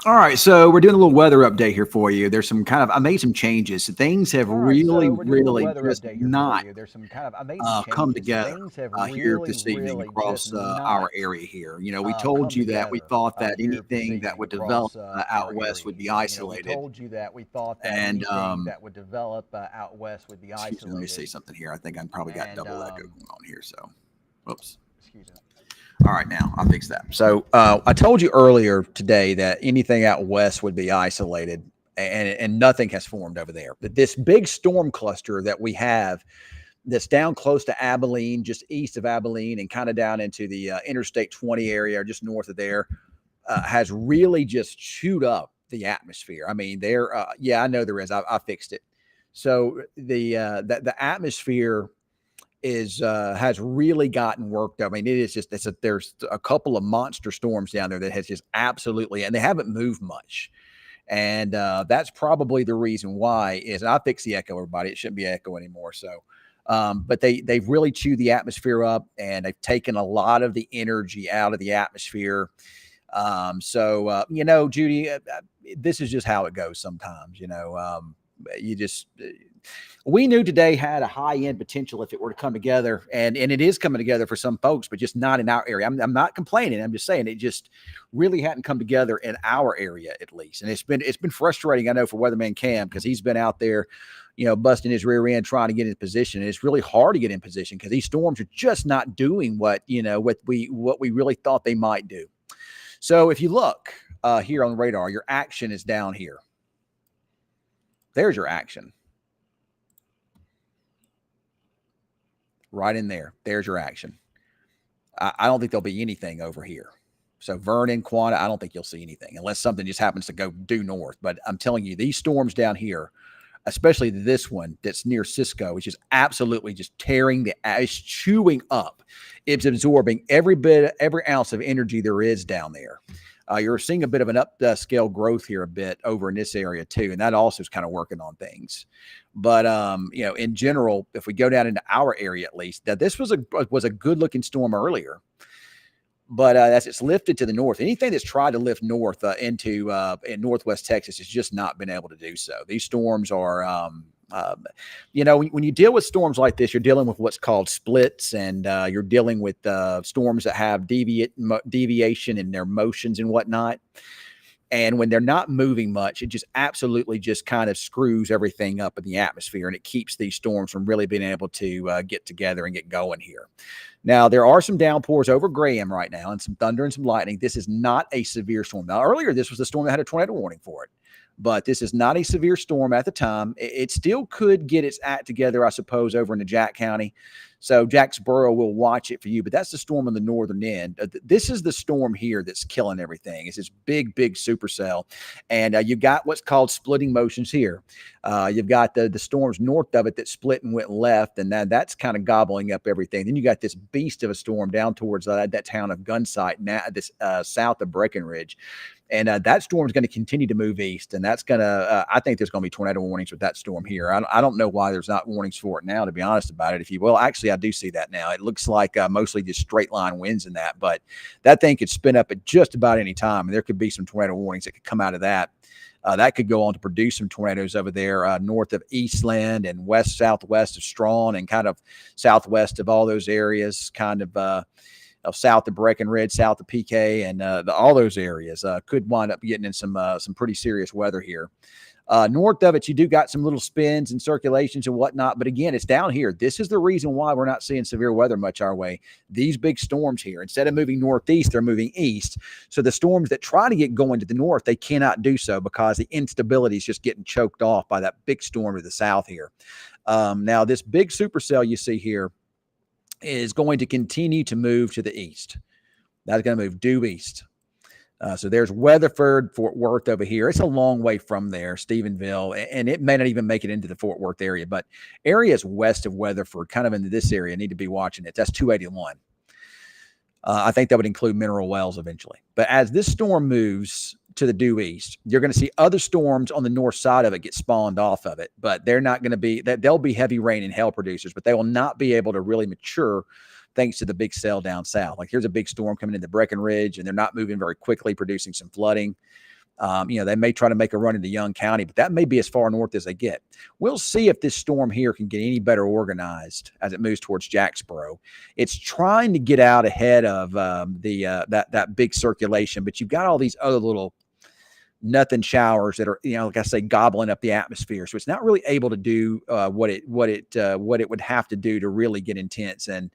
All right, so we're doing a little weather update here for you. There's some kind of I made some changes. Things have All right, really, so we're doing a little really weather just update here for not you. There's some kind of, I made some come changes. together Things have here really, this evening really just across our not area here. We told come you that we together thought that here this anything that evening would develop across out our west area would be here. We isolated. told you that we thought that And anything that would develop out west would be excuse me, let me say isolated. something here. I think I probably got And, double echo going on here. So, whoops. excuse me. All right, now I'll fix that. So I told you earlier today that anything out west would be isolated, and nothing has formed over there. But this big storm cluster that we have that's down close to Abilene, just east of Abilene, and kind of down into the Interstate 20 area, or just north of there, has really just chewed up the atmosphere. I mean, yeah, I know there is. I fixed it. So the atmosphere is has really gotten worked up. I mean, it is just there's a couple of monster storms down there that has just absolutely, and they haven't moved much. And that's probably the reason why is I fixed the echo, everybody. It shouldn't be echo anymore. So, but they've really chewed the atmosphere up, and they've taken a lot of the energy out of the atmosphere. Judy, this is just how it goes sometimes. You just we knew today had a high end potential if it were to come together, and it is coming together for some folks, but just not in our area. I'm not complaining. I'm just saying it just really hadn't come together in our area at least, and it's been frustrating. I know for Weatherman Cam because he's been out there, busting his rear end trying to get in position. And it's really hard to get in position because these storms are just not doing what we really thought they might do. So if you look here on the radar, your action is down here. There's your action. Right in there. There's your action. I don't think there'll be anything over here. So Vernon, Quanta, I don't think you'll see anything unless something just happens to go due north. But I'm telling you, these storms down here, especially this one that's near Cisco, which is absolutely just tearing it's chewing up. It's absorbing every ounce of energy there is down there. You're seeing a bit of an upscale growth here a bit over in this area too, and that also is kind of working on things. But in general, if we go down into our area at least, that this was a good looking storm earlier. But as it's lifted to the north, anything that's tried to lift north into in northwest Texas has just not been able to do so. These storms are, when you deal with storms like this, you're dealing with what's called splits, and you're dealing with storms that have deviation in their motions and whatnot. And when they're not moving much, it just absolutely just kind of screws everything up in the atmosphere, and it keeps these storms from really being able to get together and get going here. Now, there are some downpours over Graham right now and some thunder and some lightning. This is not a severe storm. Now, earlier, this was the storm that had a tornado warning for it, but this is not a severe storm at the time. It still could get its act together, I suppose, over into Jack County. So Jacksboro will watch it for you, but that's the storm on the northern end. This is the storm here that's killing everything. It's this big, big supercell. And you've got what's called splitting motions here. You've got the storms north of it that split and went left, and that's kind of gobbling up everything. Then you got this beast of a storm down towards that town of Gunsight, now this south of Breckenridge. And that storm is going to continue to move east, and that's going to. I think there's going to be tornado warnings with that storm here. I don't know why there's not warnings for it now, to be honest about it. If you will, actually, I do see that now. It looks like mostly just straight line winds in that, but that thing could spin up at just about any time, and there could be some tornado warnings that could come out of that. That could go on to produce some tornadoes over there north of Eastland and southwest of Strawn and kind of southwest of all those areas, kind of south of Breckenridge, south of PK, and all those areas could wind up getting in some pretty serious weather here. North of it, you do got some little spins and circulations and whatnot, but again, it's down here. This is the reason why we're not seeing severe weather much our way. These big storms here, instead of moving northeast, they're moving east. So the storms that try to get going to the north, they cannot do so because the instability is just getting choked off by that big storm to the south here. Now, this big supercell you see here is going to continue to move to the east. That's going to move due east. So there's Weatherford, Fort Worth over here. It's a long way from there, Stephenville, and it may not even make it into the Fort Worth area, but areas west of Weatherford, kind of into this area, need to be watching it. That's 281. I think that would include Mineral Wells eventually. But as this storm moves to the due east, you're going to see other storms on the north side of it get spawned off of it, but they're not going to be that. They'll be heavy rain and hail producers, but they will not be able to really mature thanks to the big cell down south. Like here's a big storm coming into Breckenridge, and they're not moving very quickly, producing some flooding. They may try to make a run into Young County, but that may be as far north as they get. We'll see if this storm here can get any better organized as it moves towards Jacksboro. It's trying to get out ahead of that big circulation, but you've got all these other little nothing showers that are, like I say, gobbling up the atmosphere. So it's not really able to do what it would have to do to really get intense and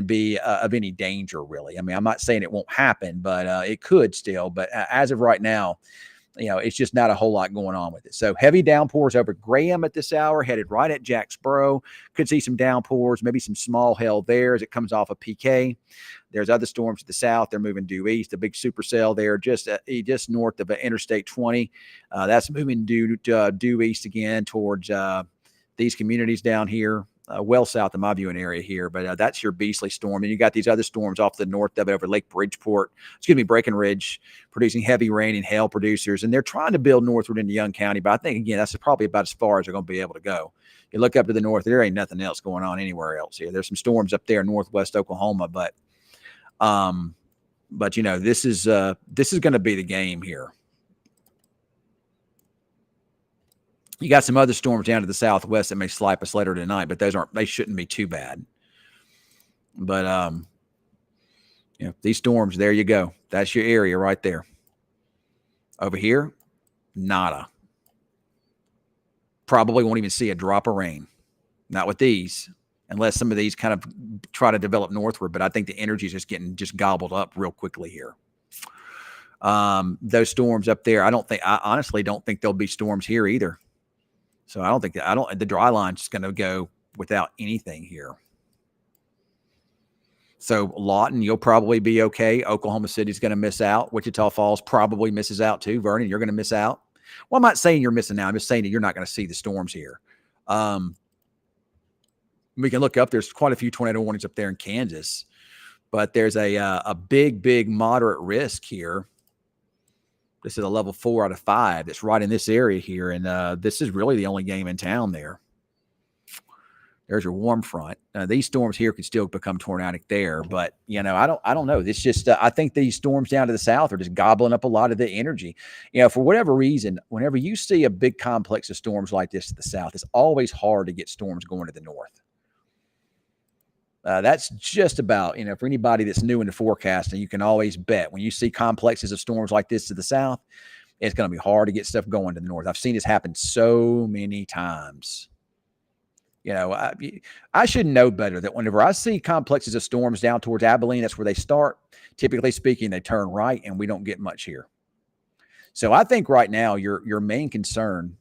be of any danger, really. I mean, I'm not saying it won't happen, but it could still. But as of right now, it's just not a whole lot going on with it. So heavy downpours over Graham at this hour, headed right at Jacksboro. Could see some downpours, maybe some small hail there as it comes off of PK. There's other storms to the south. They're moving due east. A big supercell there, just north of Interstate 20. That's moving due east again towards these communities down here. Well south of my viewing area here, but that's your Beasley storm. And you got these other storms off the north of it over Lake Breckenridge, producing heavy rain and hail producers. And they're trying to build northward into Young County, but I think, again, that's probably about as far as they're going to be able to go. You look up to the north, there ain't nothing else going on anywhere else here. There's some storms up there in northwest Oklahoma, but this is going to be the game here. You got some other storms down to the southwest that may slipe us later tonight, but they shouldn't be too bad. But these storms, there you go. That's your area right there. Over here, nada. Probably won't even see a drop of rain. Not with these, unless some of these kind of try to develop northward. But I think the energy is just getting gobbled up real quickly here. Those storms up there, I honestly don't think there'll be storms here either. So the dry line's just going to go without anything here. So Lawton, you'll probably be okay. Oklahoma City's going to miss out. Wichita Falls probably misses out too. Vernon, you're going to miss out. Well, I'm not saying you're missing out. I'm just saying that you're not going to see the storms here. We can look up. There's quite a few tornado warnings up there in Kansas, but there's a big moderate risk here. This is a level 4 out of 5. That's right in this area here. And this is really the only game in town there. There's your warm front. These storms here could still become tornadic there, but I don't know. It's just I think these storms down to the south are just gobbling up a lot of the energy. For whatever reason, whenever you see a big complex of storms like this to the south, it's always hard to get storms going to the north. That's just about, for anybody that's new into forecasting, you can always bet when you see complexes of storms like this to the south, it's going to be hard to get stuff going to the north. I've seen this happen so many times. I should know better that whenever I see complexes of storms down towards Abilene, that's where they start. Typically speaking, they turn right and we don't get much here. So I think right now your main concern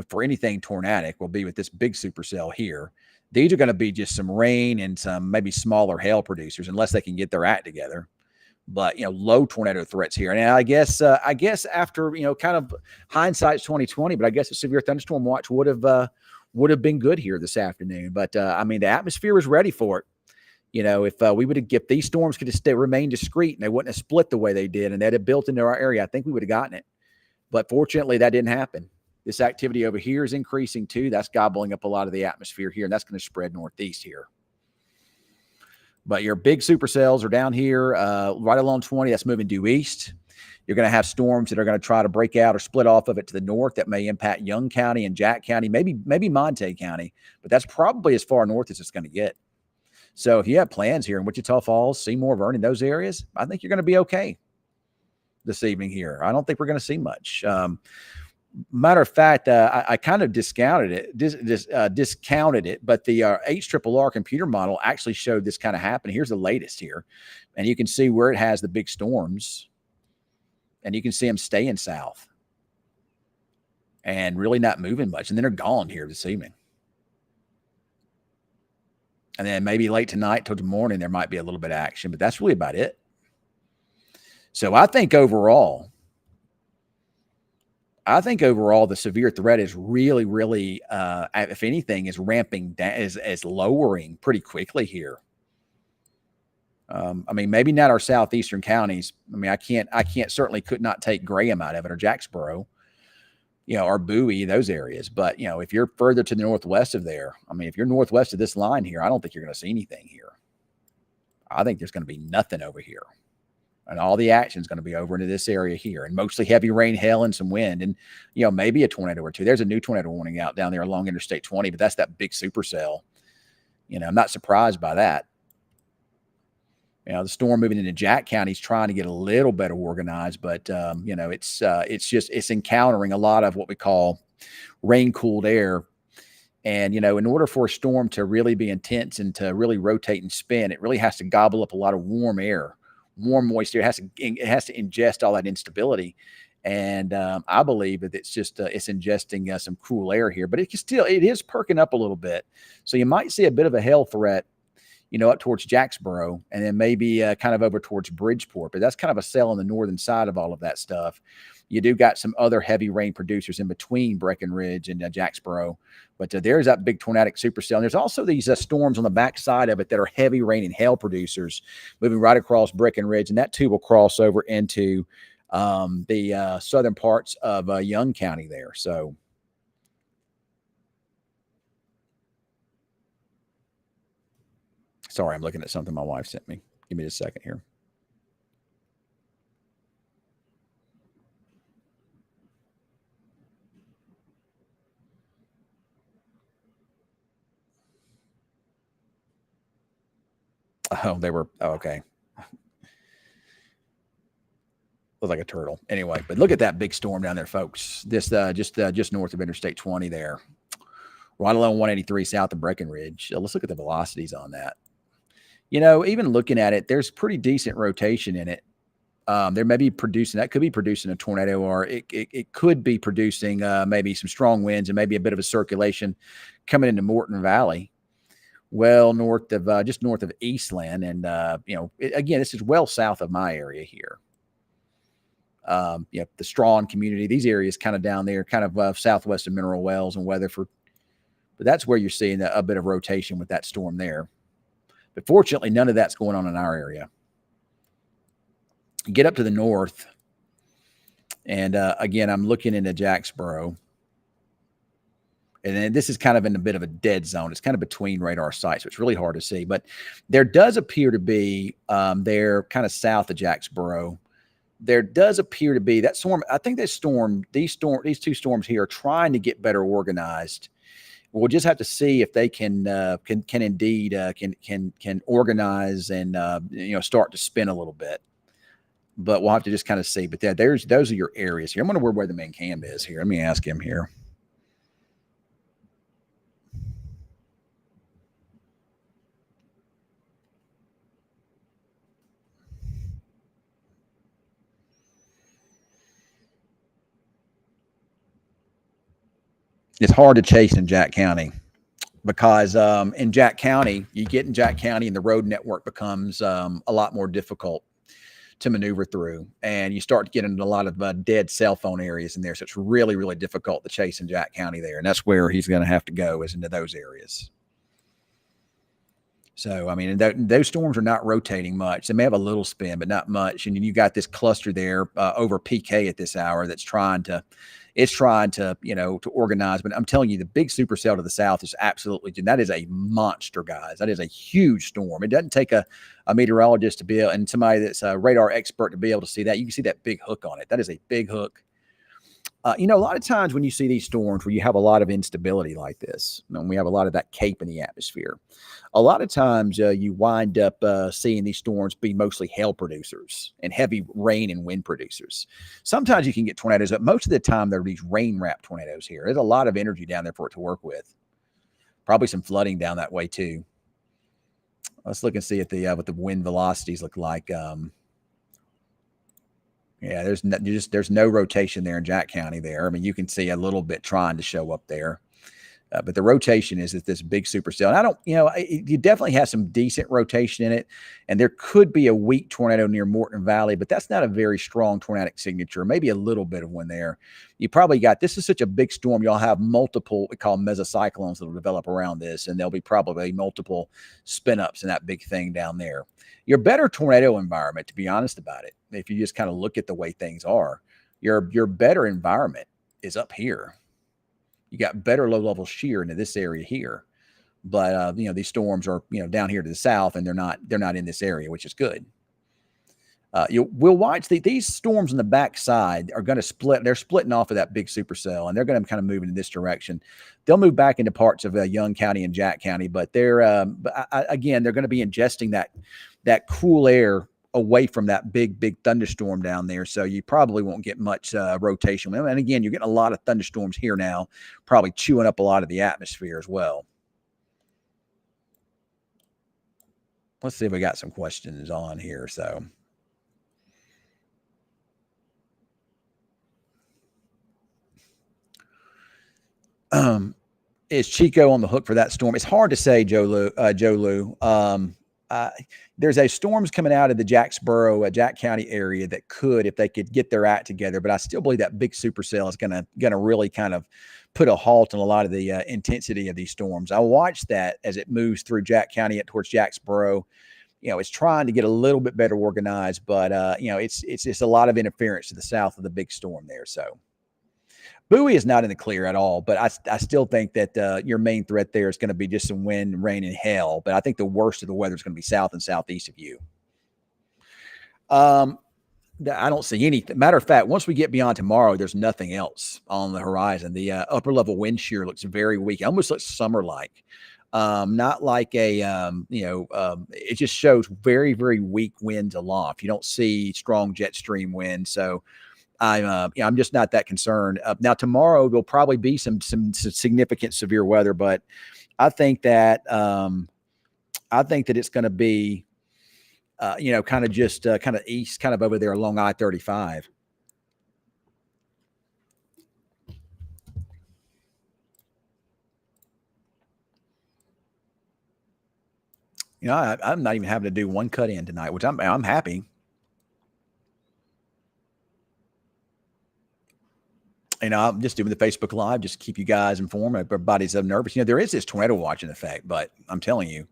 for anything tornadic will be with this big supercell here. These are going to be just some rain and some maybe smaller hail producers, unless they can get their act together. But low tornado threats here. And I guess after kind of hindsight's 2020, but I guess a severe thunderstorm watch would have been good here this afternoon. But the atmosphere was ready for it. If these storms could have remained discreet and they wouldn't have split the way they did, and they'd have built into our area, I think we would have gotten it. But fortunately, that didn't happen. This activity over here is increasing too. That's gobbling up a lot of the atmosphere here, and that's going to spread northeast here. But your big supercells are down here right along 20. That's moving due east. You're going to have storms that are going to try to break out or split off of it to the north that may impact Young County and Jack County, maybe Monte County, but that's probably as far north as it's going to get. So if you have plans here in Wichita Falls, Seymour, Vernon, those areas, I think you're going to be okay this evening here. I don't think we're going to see much. Matter of fact, I kind of discounted it, but the HRRR computer model actually showed this kind of happen. Here's the latest here, and you can see where it has the big storms, and you can see them staying south and really not moving much, and then they're gone here this evening. And then maybe late tonight till the morning, there might be a little bit of action, but that's really about it. So I think overall, the severe threat is really, really, if anything, is ramping down, is lowering pretty quickly here. Maybe not our southeastern counties. I certainly could not take Graham out of it, or Jacksboro, or Bowie, those areas. But, if you're further to the northwest of there, if you're northwest of this line here, I don't think you're going to see anything here. I think there's going to be nothing over here. And all the action is going to be over into this area here, and mostly heavy rain, hail, and some wind, and maybe a tornado or two. There's a new tornado warning out down there along Interstate 20, but that's that big supercell. I'm not surprised by that. The storm moving into Jack County is trying to get a little better organized, but it's encountering a lot of what we call rain cooled air. And in order for a storm to really be intense and to really rotate and spin, it really has to gobble up a lot of warm air, warm moist air. It has to ingest all that instability. And I believe that it's ingesting some cool air here, but it is perking up a little bit. So you might see a bit of a hail threat, up towards Jacksboro, and then maybe kind of over towards Bridgeport. But that's kind of a cell on the northern side of all of that stuff. You do got some other heavy rain producers in between Breckenridge and Jacksboro. But there's that big tornadic supercell. And there's also these storms on the backside of it that are heavy rain and hail producers moving right across Breckenridge. And that too will cross over into the southern parts of Young County there. So, sorry, I'm looking at something my wife sent me. Give me just a second here. Oh, okay. Looked like a turtle. Anyway, but look at that big storm down there, folks. This just north of Interstate 20 there, right along 183 south of Breckenridge. Let's look at the velocities on that. Even looking at it, there's pretty decent rotation in it. There may be could be producing a tornado, or it could be producing maybe some strong winds and maybe a bit of a circulation coming into Morton Valley, well just north of Eastland. And, again, this is well south of my area here. The Strawn community, these areas kind of down there, kind of southwest of Mineral Wells and Weatherford. But that's where you're seeing a bit of rotation with that storm there. But fortunately, none of that's going on in our area. You get up to the north, and again, I'm looking into Jacksboro. And then this is kind of in a bit of a dead zone. It's kind of between radar sites, so it's really hard to see. But there does appear to be, there kind of south of Jacksboro, there does appear to be that storm. I think these two storms here are trying to get better organized. We'll just have to see if they can indeed organize and start to spin a little bit. But we'll have to just kind of see. But those are your areas here. I'm wondering where Weatherman Cam is here. Let me ask him here. It's hard to chase in Jack County because in Jack County, you get in Jack County and the road network becomes a lot more difficult to maneuver through, and you start to get into a lot of dead cell phone areas in there. So it's really, really difficult to chase in Jack County there. And that's where he's going to have to go, is into those areas. So, I mean, those storms are not rotating much. They may have a little spin, but not much. And then you got this cluster there over PK at this hour that's trying to to organize. But I'm telling you, the big supercell to the south is that is a monster, guys. That is a huge storm. It doesn't take a meteorologist to be able, and somebody that's a radar expert to be able to see that. You can see that big hook on it. That is a big hook. A lot of times when you see these storms where you have a lot of instability like this, and we have a lot of that cape in the atmosphere, a lot of times you wind up seeing these storms be mostly hail producers and heavy rain and wind producers. Sometimes you can get tornadoes, but most of the time there are these rain-wrapped tornadoes here. There's a lot of energy down there for it to work with. Probably some flooding down that way too. Let's look and see at what the wind velocities look like. Yeah, there's no rotation there in Jack County there. I mean, you can see a little bit trying to show up there. But the rotation is at this big supercell. And I don't, you definitely have some decent rotation in it. And there could be a weak tornado near Morton Valley, but that's not a very strong tornadic signature. Maybe a little bit of one there. You probably this is such a big storm. You'll have multiple, we call mesocyclones that will develop around this. And there'll be probably multiple spin ups in that big thing down there. Your better tornado environment, to be honest about it, if you just kind of look at the way things are, your better environment is up here. You got better low-level shear into this area here, but these storms are down here to the south, and they're not in this area, which is good. We'll watch these storms on the backside are going to split. They're splitting off of that big supercell, and they're going to kind of move in this direction. They'll move back into parts of Young County and Jack County, but again, they're going to be ingesting that cool air away from that big thunderstorm down there. So you probably won't get much rotation. And again, you're getting a lot of thunderstorms here now, probably chewing up a lot of the atmosphere as well. Let's see if we got some questions on here. So. Is Chico on the hook for that storm? It's hard to say, Joe Lou. There's a storms coming out of the Jacksboro, Jack County area that could, if they could get their act together. But I still believe that big supercell is gonna really kind of put a halt on a lot of the intensity of these storms. I watched that as it moves through Jack County towards Jacksboro. It's trying to get a little bit better organized, but it's just a lot of interference to the south of the big storm there. So. Bowie is not in the clear at all, but I still think that your main threat there is going to be just some wind, rain, and hail. But I think the worst of the weather is going to be south and southeast of you. I don't see anything. Matter of fact, once we get beyond tomorrow, there's nothing else on the horizon. The upper level wind shear looks very weak. It almost looks summer-like. Not like it just shows very, very weak winds aloft. You don't see strong jet stream wind. So I'm just not that concerned. Now tomorrow there'll probably be some significant severe weather, but I think that it's going to be kind of just kind of east, kind of over there along I-35. I'm not even having to do one cut in tonight, which I'm happy. I'm just doing the Facebook Live, just to keep you guys informed. Everybody's nervous. There is this tornado watching effect, but I'm telling you,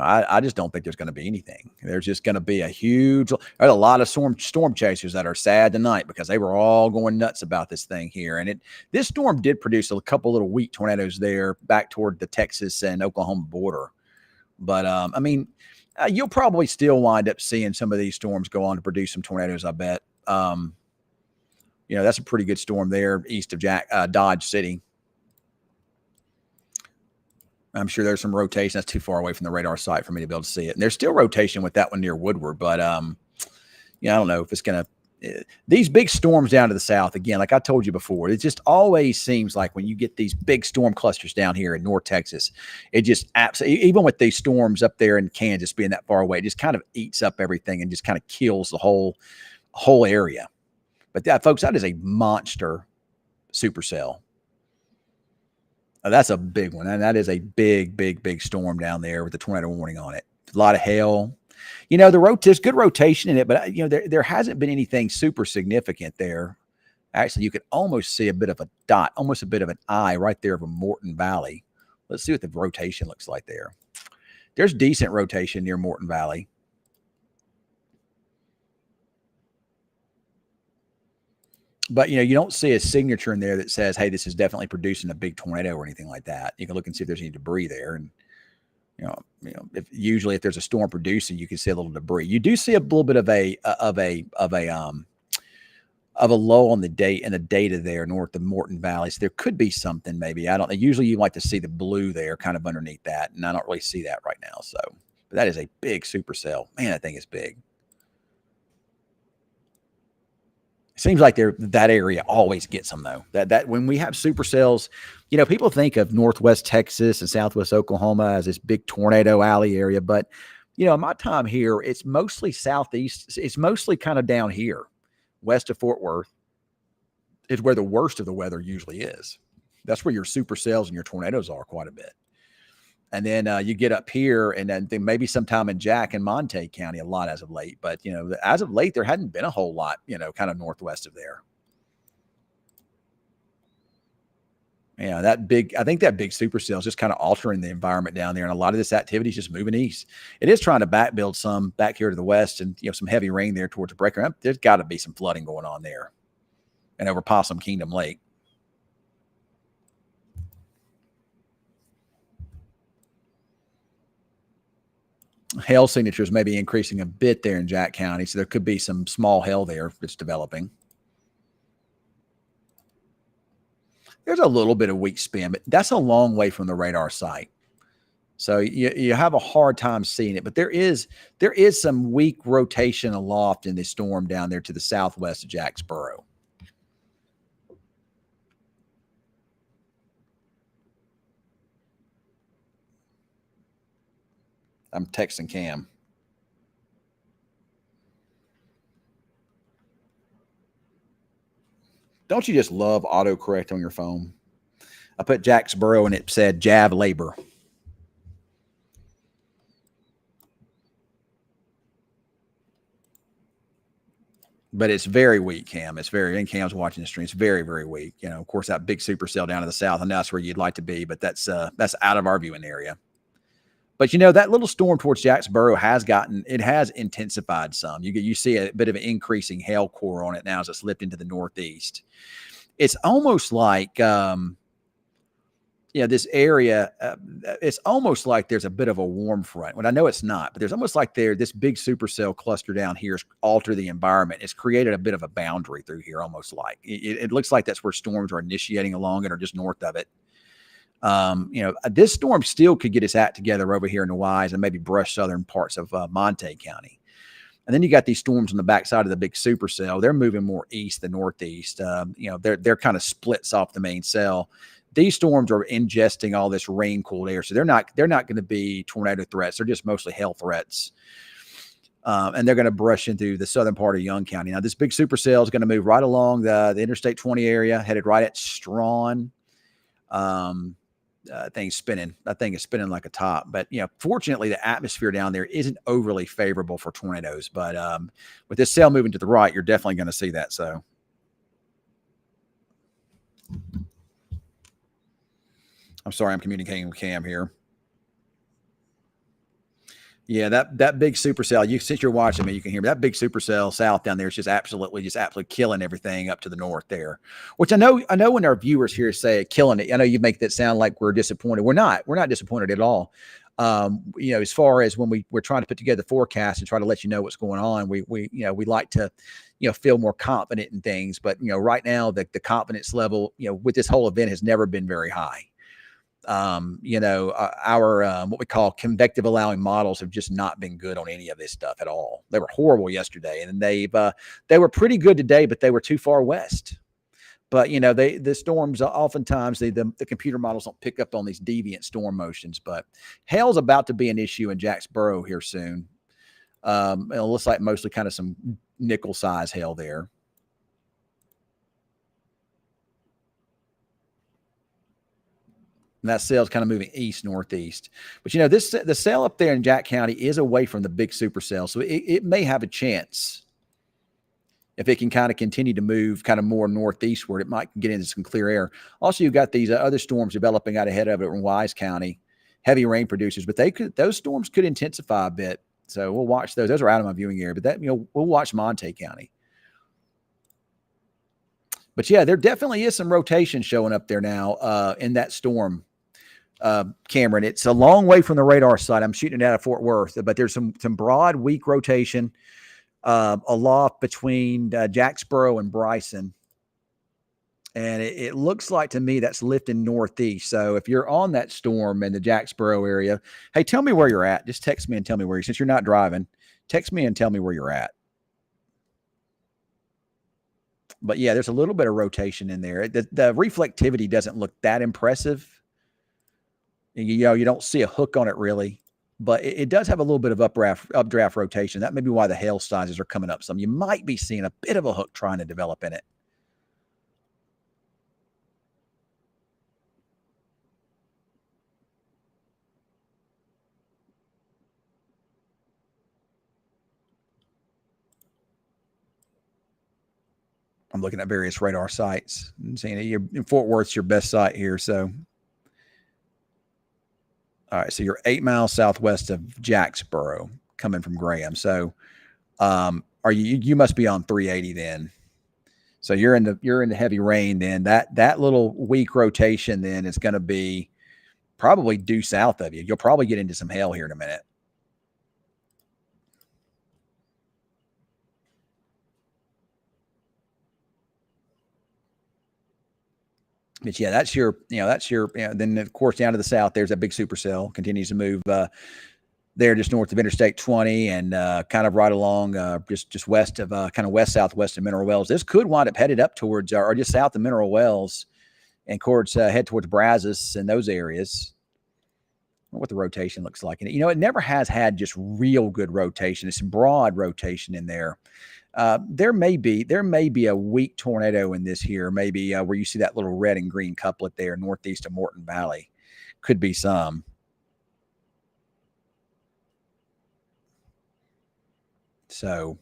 I just don't think there's going to be anything. There's just going to be there's a lot of storm chasers that are sad tonight because they were all going nuts about this thing here. And this storm did produce a couple little weak tornadoes there back toward the Texas and Oklahoma border. But, you'll probably still wind up seeing some of these storms go on to produce some tornadoes, I bet. That's a pretty good storm there east of Dodge City. I'm sure there's some rotation. That's too far away from the radar site for me to be able to see it. And there's still rotation with that one near Woodward. But, I don't know if it's going to – these big storms down to the south, again, like I told you before, it just always seems like when you get these big storm clusters down here in North Texas, it just absolutely – even with these storms up there in Kansas being that far away, it just kind of eats up everything and just kind of kills the whole area. But folks, that is a monster supercell. That's a big one. And that is a big storm down there with the tornado warning on it. A lot of hail. There's good rotation in it, but there hasn't been anything super significant there. Actually, you could almost see a bit of a dot, almost a bit of an eye right there of a Morton Valley. Let's see what the rotation looks like there. There's decent rotation near Morton Valley. But, you don't see a signature in there that says, hey, this is definitely producing a big tornado or anything like that. You can look and see if there's any debris there. And, if there's a storm producing, you can see a little debris. You do see a little bit of a lull on the data there north of Morton Valley. So there could be something maybe. I don't know. Usually you like to see the blue there kind of underneath that. And I don't really see that right now. So, but that is a big supercell. Man, that thing is big. Seems like that area always gets them though. That when we have supercells, people think of Northwest Texas and Southwest Oklahoma as this big tornado alley area, but in my time here, it's mostly southeast. It's mostly kind of down here, west of Fort Worth, is where the worst of the weather usually is. That's where your supercells and your tornadoes are quite a bit. And then you get up here, and then maybe sometime in Jack and Monte County a lot as of late. But, as of late, there hadn't been a whole lot, kind of northwest of there. Yeah, I think that big supercell is just kind of altering the environment down there. And a lot of this activity is just moving east. It is trying to backbuild some back here to the west and, some heavy rain there towards the breaker. There's got to be some flooding going on there and over Possum Kingdom Lake. Hail signatures may be increasing a bit there in Jack County, so there could be some small hail there that's developing. There's a little bit of weak spin, but that's a long way from the radar site. So you have a hard time seeing it, but there is some weak rotation aloft in this storm down there to the southwest of Jacksboro. I'm texting Cam. Don't you just love autocorrect on your phone? I put Jacksboro and it said Jav Labor. But it's very weak, Cam. It's very, and Cam's watching the stream. It's very, very weak. You know, of course, that big supercell down to the south, and that's where you'd like to be, but that's out of our viewing area. But you know, that little storm towards Jacksboro has intensified some. You see a bit of an increasing hail core on it now as it slipped into the northeast. It's almost like this area, it's almost like there's a bit of a warm front. Well, I know it's not, but there's almost like this big supercell cluster down here has altered the environment. It's created a bit of a boundary through here, almost like. It looks like that's where storms are initiating along it or just north of it. This storm still could get its act together over here in the Wise and maybe brush southern parts of Monte County. And then you got these storms on the backside of the big supercell. They're moving more east than northeast. They're kind of splits off the main cell. These storms are ingesting all this rain cooled air. So they're not going to be tornado threats. They're just mostly hail threats. And they're going to brush into the southern part of Young County. Now, this big supercell is going to move right along the Interstate 20 area, headed right at Strawn. Thing's spinning. That thing is spinning like a top. But, fortunately, the atmosphere down there isn't overly favorable for tornadoes. But with this cell moving to the right, you're definitely going to see that. So. I'm sorry, I'm communicating with Cam here. Yeah, that big supercell. Since you're watching me, you can hear me. That big supercell south down there is just absolutely killing everything up to the north there. Which I know when our viewers here say killing it, I know you make that sound like we're disappointed. We're not disappointed at all. As far as when we're trying to put together the forecast and try to let you know what's going on, we like to feel more confident in things. But right now the confidence level with this whole event has never been very high. Our what we call convective allowing models have just not been good on any of this stuff at all. They were horrible yesterday, and they were pretty good today, but they were too far west. But the storms oftentimes the computer models don't pick up on these deviant storm motions. But hail's about to be an issue in Jacksboro here soon. It looks like mostly kind of some nickel size hail there. And that cell is kind of moving east northeast. But the cell up there in Jack County is away from the big supercell, so it may have a chance. If it can kind of continue to move kind of more northeastward, it might get into some clear air. Also, you've got these other storms developing out ahead of it in Wise County, heavy rain producers, but those storms could intensify a bit. So we'll watch those. Those are out of my viewing area, but we'll watch Monte County. But yeah, there definitely is some rotation showing up there now in that storm. Cameron, it's a long way from the radar site. I'm shooting it out of Fort Worth, but there's some broad, weak rotation aloft between Jacksboro and Bryson. And it looks like to me that's lifting northeast. So if you're on that storm in the Jacksboro area, hey, tell me where you're at. Just text me and tell me where since you're not driving, text me and tell me where you're at. But yeah, there's a little bit of rotation in there. The reflectivity doesn't look that impressive. You don't see a hook on it really, but it does have a little bit of updraft rotation. That may be why the hail sizes are coming up some. You might be seeing a bit of a hook trying to develop in it. I'm looking at various radar sites and seeing in Fort Worth's your best site here. So, all right. So you're 8 miles southwest of Jacksboro coming from Graham. So, you must be on 380 then. So you're in the heavy rain then. That little weak rotation then is going to be probably due south of you. You'll probably get into some hail here in a minute. But yeah, then of course down to the south, there's that big supercell continues to move there just north of Interstate 20 and kind of right along just west of kind of west southwest of Mineral Wells. This could wind up headed up towards or just south of Mineral Wells and towards head towards Brazos and those areas. What the rotation looks like. And it never has had just real good rotation. It's broad rotation in there. There may be a weak tornado in this here, maybe where you see that little red and green couplet there northeast of Morton Valley. Could be some. So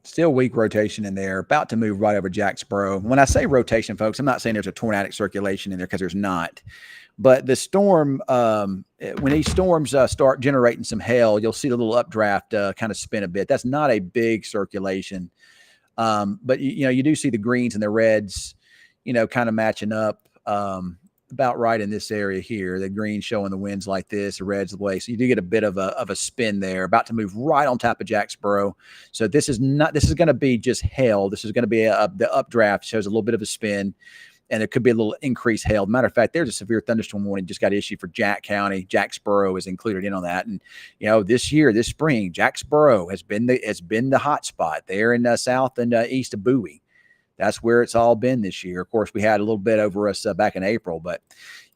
still weak rotation in there, about to move right over Jacksboro. When I say rotation, folks, I'm not saying there's a tornadic circulation in there because there's not. But the storm, when these storms start generating some hail, you'll see the little updraft kind of spin a bit. That's not a big circulation. But you do see the greens and the reds, kind of matching up about right in this area here. The greens showing the winds like this, the reds the way. So you do get a bit of a spin there, about to move right on top of Jacksboro. So this is going to be just hail. This is going to be the updraft shows a little bit of a spin. And it could be a little increased hail. Matter of fact, there's a severe thunderstorm warning just got issued for Jack County. Jacksboro is included in on that. And this spring, Jacksboro has been the hot spot there in south and east of Bowie. That's where it's all been this year. Of course, we had a little bit over us back in April, but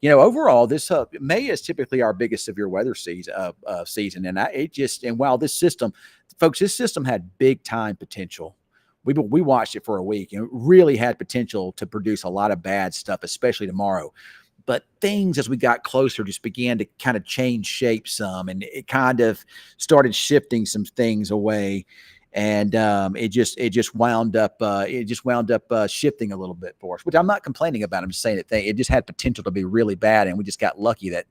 overall, this May is typically our biggest severe weather season. And while this system had big time potential. We watched it for a week and it really had potential to produce a lot of bad stuff, especially tomorrow. But things as we got closer just began to kind of change shape some, and it kind of started shifting some things away. And it just wound up shifting a little bit for us, which I'm not complaining about. I'm just saying that it just had potential to be really bad, and we just got lucky that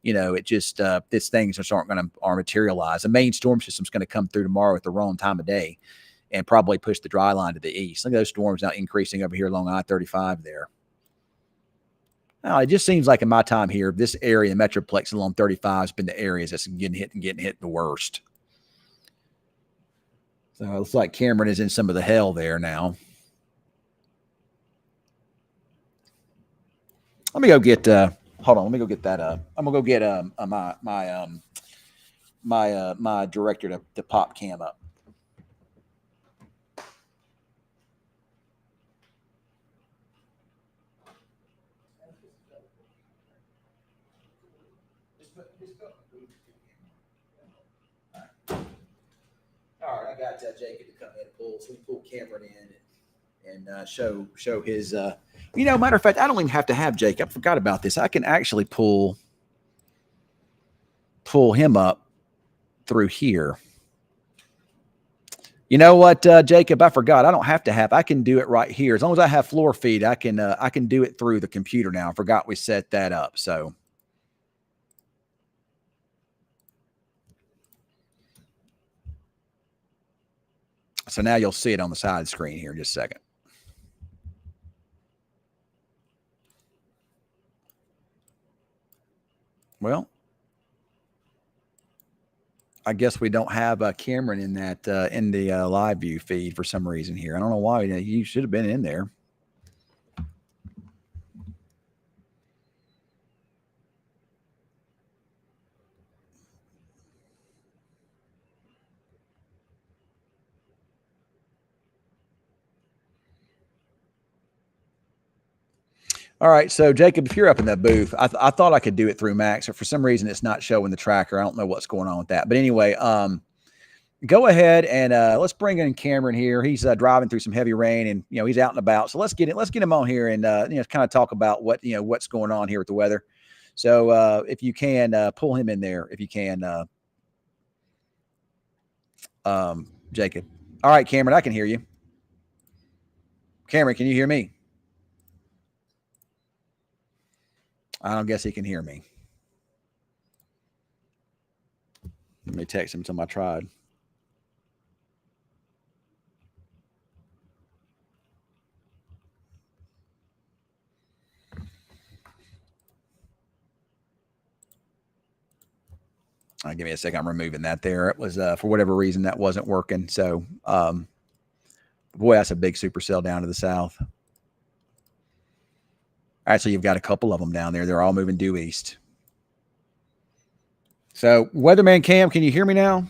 these things just aren't going to materialize. The main storm system's going to come through tomorrow at the wrong time of day and probably push the dry line to the east. Look at those storms now increasing over here along I-35 there. Now, it just seems like in my time here, this area, the Metroplex along 35 has been the areas that's getting hit the worst. So it looks like Cameron is in some of the hell there now. Let me go get hold on, let me go get that I'm gonna go get my director to pop Cam up. All right, I got Jacob to come in and pull. So we pull Cameron in and show his. Matter of fact, I don't even have to have Jacob. I forgot about this. I can actually pull him up through here. You know what, Jacob? I forgot. I don't have to have. I can do it right here as long as I have floor feed. I can do it through the computer now. I forgot we set that up. So. So now you'll see it on the side screen here in just a second. Well, I guess we don't have Cameron in that in the live view feed for some reason here. I don't know why. You should have been in there. All right, so Jacob, if you're up in that booth, I thought I could do it through Max, or for some reason it's not showing the tracker. I don't know what's going on with that. But anyway, go ahead and let's bring in Cameron here. He's driving through some heavy rain, and he's out and about. So let's get him on here and kind of talk about what's going on here with the weather. So if you can pull him in there, if you can, Jacob. All right, Cameron, I can hear you. Cameron, can you hear me? I don't guess he can hear me. Let me text him till I tried. Give me a second. I'm removing that there. It was for whatever reason that wasn't working. So, boy, that's a big supercell down to the south. All right, so you've got a couple of them down there. They're all moving due east. So, Weatherman Cam, can you hear me now?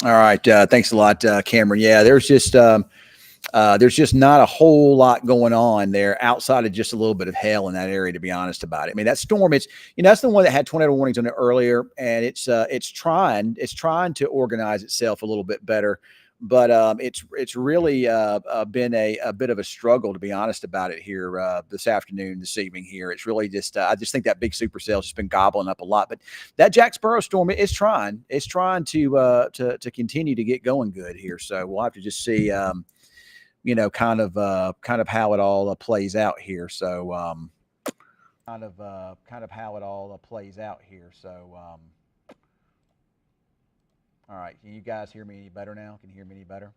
All right. Thanks a lot, Cameron. Yeah, there's just not a whole lot going on there outside of just a little bit of hail in that area, to be honest about it. I mean, that storm, that's the one that had tornado warnings on it earlier, and it's trying to organize itself a little bit better. But it's really been a bit of a struggle, to be honest about it here this afternoon, this evening here. It's really just I just think that big supercell's just been gobbling up a lot. But that Jacksboro storm is trying to continue to get going good here. So we'll have to just see. Kind of how it all plays out here. So, kind of how it all plays out here. So, all right, can you guys hear me any better now? Can you hear me any better?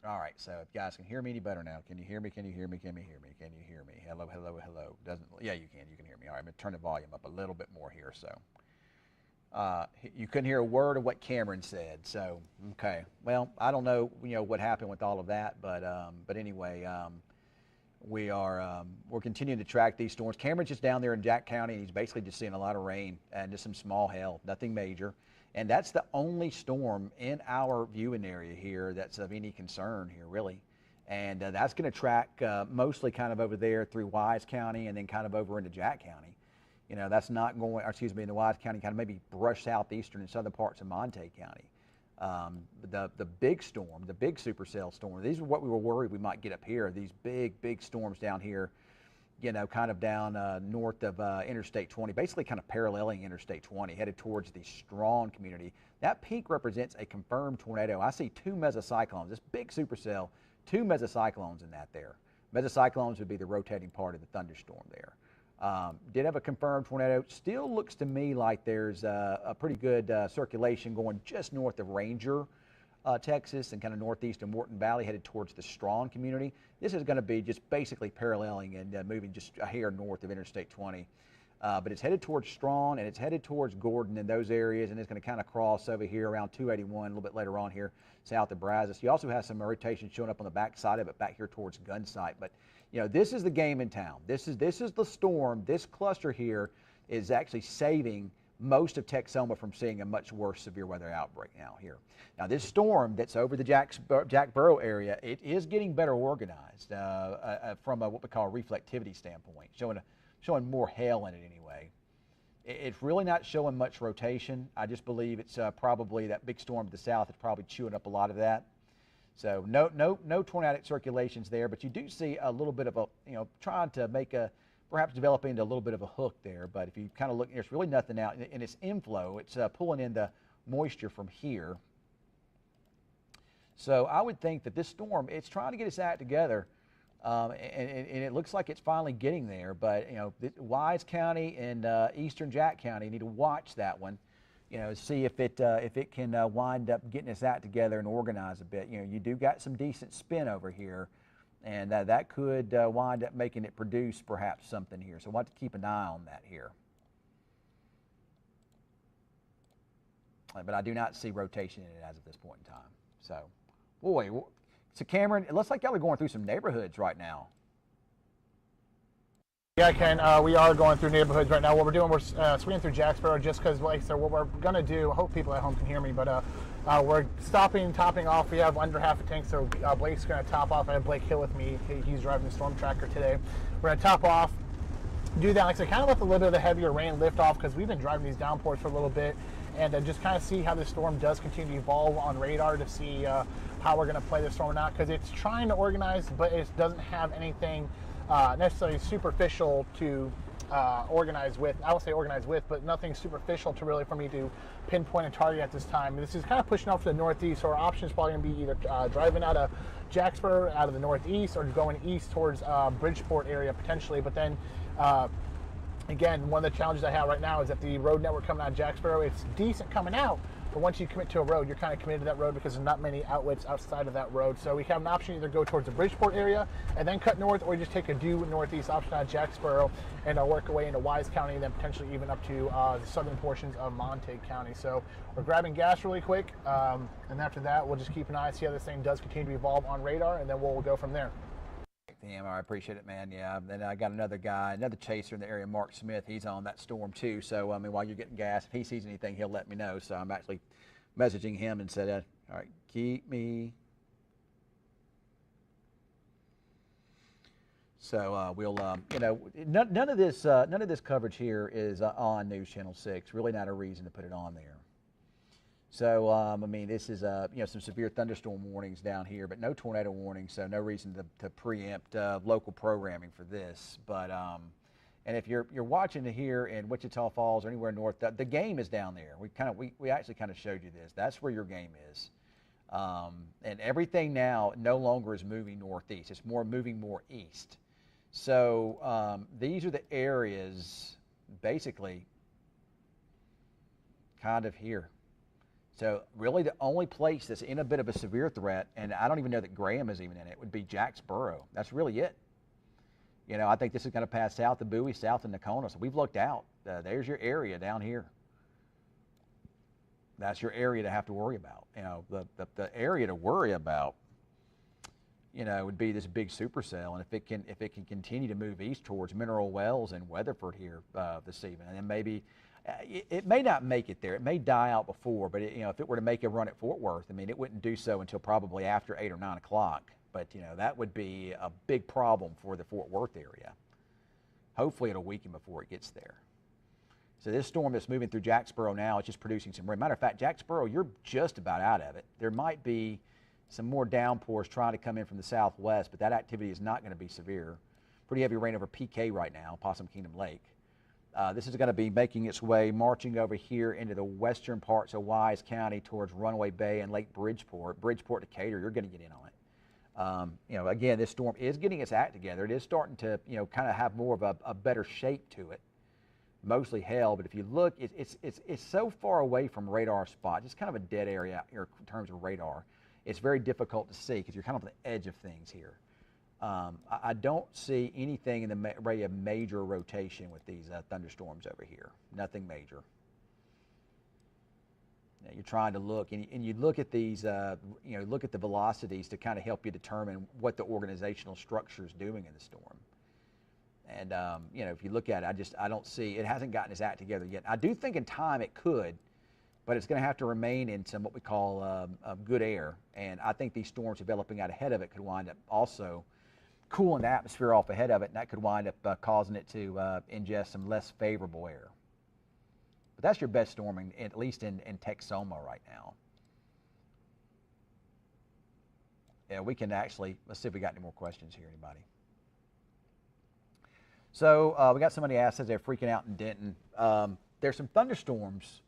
All right, so if you guys can hear me any better now, can you hear me? Can you hear me? Can you hear me? Can you hear me? Hello, hello, hello. Doesn't Yeah, you can. You can hear me. All right, I'm gonna turn the volume up a little bit more here. So. You couldn't hear a word of what Cameron said. So, okay. Well, I don't know, what happened with all of that, but anyway, we're continuing to track these storms. Cameron's just down there in Jack County, and he's basically just seeing a lot of rain and just some small hail, nothing major. And that's the only storm in our viewing area here that's of any concern here, really. And that's going to track mostly kind of over there through Wise County and then kind of over into Jack County. That's not going, or excuse me, in the Wise County, kind of maybe brush southeastern and southern parts of Monte County. The big storm, the big supercell storm, these are what we were worried we might get up here, these big storms down here, kind of down north of Interstate 20, basically kind of paralleling Interstate 20, headed towards the Strawn community. That peak represents a confirmed tornado. I see two mesocyclones, this big supercell, two mesocyclones in that there. Mesocyclones would be the rotating part of the thunderstorm there. Did have a confirmed tornado. Still looks to me like there's a pretty good circulation going just north of Ranger, Texas, and kind of northeast of Morton Valley, headed towards the Strawn community. This is going to be just basically paralleling and moving just a hair north of Interstate 20. But it's headed towards Strawn, and it's headed towards Gordon and those areas, and it's going to kind of cross over here around 281 a little bit later on here south of Brazos. You also have some rotation showing up on the back side of it back here towards Gunsight. But this is the game in town. This is the storm. This cluster here is actually saving most of Texoma from seeing a much worse severe weather outbreak now here. Now this storm that's over the Jacksboro area, it is getting better organized from what we call a reflectivity standpoint, showing more hail in it anyway. It's really not showing much rotation. I just believe it's probably that big storm to the south is probably chewing up a lot of that. So no tornadic circulations there, but you do see a little bit of a, trying to make perhaps developing into a little bit of a hook there. But if you kind of look, there's really nothing out in its inflow. It's pulling in the moisture from here. So I would think that this storm, it's trying to get its act together. And it looks like it's finally getting there, but Wise County and Eastern Jack County need to watch that one, see if it can wind up getting its act together and organize a bit. You do got some decent spin over here, And that could wind up making it produce perhaps something here. So we'll have to keep an eye on that here. But I do not see rotation in it as of this point in time. So, boy, so Cameron, it looks like y'all are going through some neighborhoods right now. Yeah, Ken, we are going through neighborhoods right now. What we're doing, we're swinging through Jacksboro just because, like I said, what we're going to do, I hope people at home can hear me, but we're stopping, topping off. We have under half a tank, so Blake's going to top off. I have Blake Hill with me. He's driving the storm tracker today. We're going to top off, do that. Like I said, kind of let a little bit of the heavier rain lift off because we've been driving these downpours for a little bit, and just kind of see how the storm does continue to evolve on radar to see how we're going to play the storm or not, because it's trying to organize, but it doesn't have anything necessarily superficial to organize with. I will say organize with, but nothing superficial to really for me to pinpoint a target at this time. This is kind of pushing off to the northeast, so our option is probably going to be either driving out of Jacksboro, out of the northeast, or going east towards Bridgeport area potentially. But then again, one of the challenges I have right now is that the road network coming out of Jacksboro, it's decent coming out, but once you commit to a road, you're kind of committed to that road because there's not many outlets outside of that road. So we have an option to either go towards the Bridgeport area and then cut north, or just take a due northeast option out of Jacksboro and work away into Wise County, and then potentially even up to the southern portions of Montague County. So we're grabbing gas really quick, and after that, we'll just keep an eye, see how this thing does continue to evolve on radar, and then we'll go from there. Damn, I appreciate it, man. Yeah, and I got another guy, another chaser in the area, Mark Smith. He's on that storm too. So I mean, while you're getting gas, if he sees anything, he'll let me know. So I'm actually messaging him and said, "All right, keep me." So we'll, you know, none of this coverage here is on News Channel 6. Really, not a reason to put it on there. So, I mean, this is, you know, some severe thunderstorm warnings down here, but no tornado warnings, so no reason to preempt local programming for this. But, and if you're watching here in Wichita Falls or anywhere north, the game is down there. We actually kind of showed you this. That's where your game is. And everything now no longer is moving northeast. It's moving more east. So these are the areas, basically, kind of here. So really the only place that's in a bit of a severe threat, and I don't even know that Graham is even in it, would be Jacksboro. That's really it. You know, I think this is going to pass south of Bowie, south of Nakona. So we've looked out. There's your area down here. That's your area to have to worry about. You know, the area to worry about, you know, would be this big supercell, and if it can continue to move east towards Mineral Wells and Weatherford here this evening, and then maybe. It may not make it there. It may die out before, but you know, if it were to make a run at Fort Worth, I mean, it wouldn't do so until probably after 8 or 9 o'clock. But you know, that would be a big problem for the Fort Worth area. Hopefully, it'll weaken before it gets there. So this storm that's moving through Jacksboro now, it's just producing some rain. Matter of fact, Jacksboro, you're just about out of it. There might be some more downpours trying to come in from the southwest, but that activity is not going to be severe. Pretty heavy rain over PK right now, Possum Kingdom Lake. This is going to be making its way, marching over here into the western parts of Wise County towards Runaway Bay and Lake Bridgeport. Bridgeport, Decatur, you're going to get in on it. You know, again, this storm is getting its act together. It is starting to, you know, kind of have more of a better shape to it. Mostly held, but if you look, it's so far away from radar spots. It's kind of a dead area here in terms of radar. It's very difficult to see because you're kind of on the edge of things here. I don't see anything in the way of major rotation with these thunderstorms over here. Nothing major. Now you're trying to look, and you look at these, you know, look at the velocities to kind of help you determine what the organizational structure is doing in the storm. And you know, if you look at it, I don't see, it hasn't gotten its act together yet. I do think in time it could, but it's going to have to remain in some what we call good air. And I think these storms developing out ahead of it could wind up also cooling the atmosphere off ahead of it, and that could wind up causing it to ingest some less favorable air. But that's your best storming, at least in Texoma right now. Yeah, we can actually, let's see if we got any more questions here, anybody. So we got somebody asked, says they're freaking out in Denton. There's some thunderstorms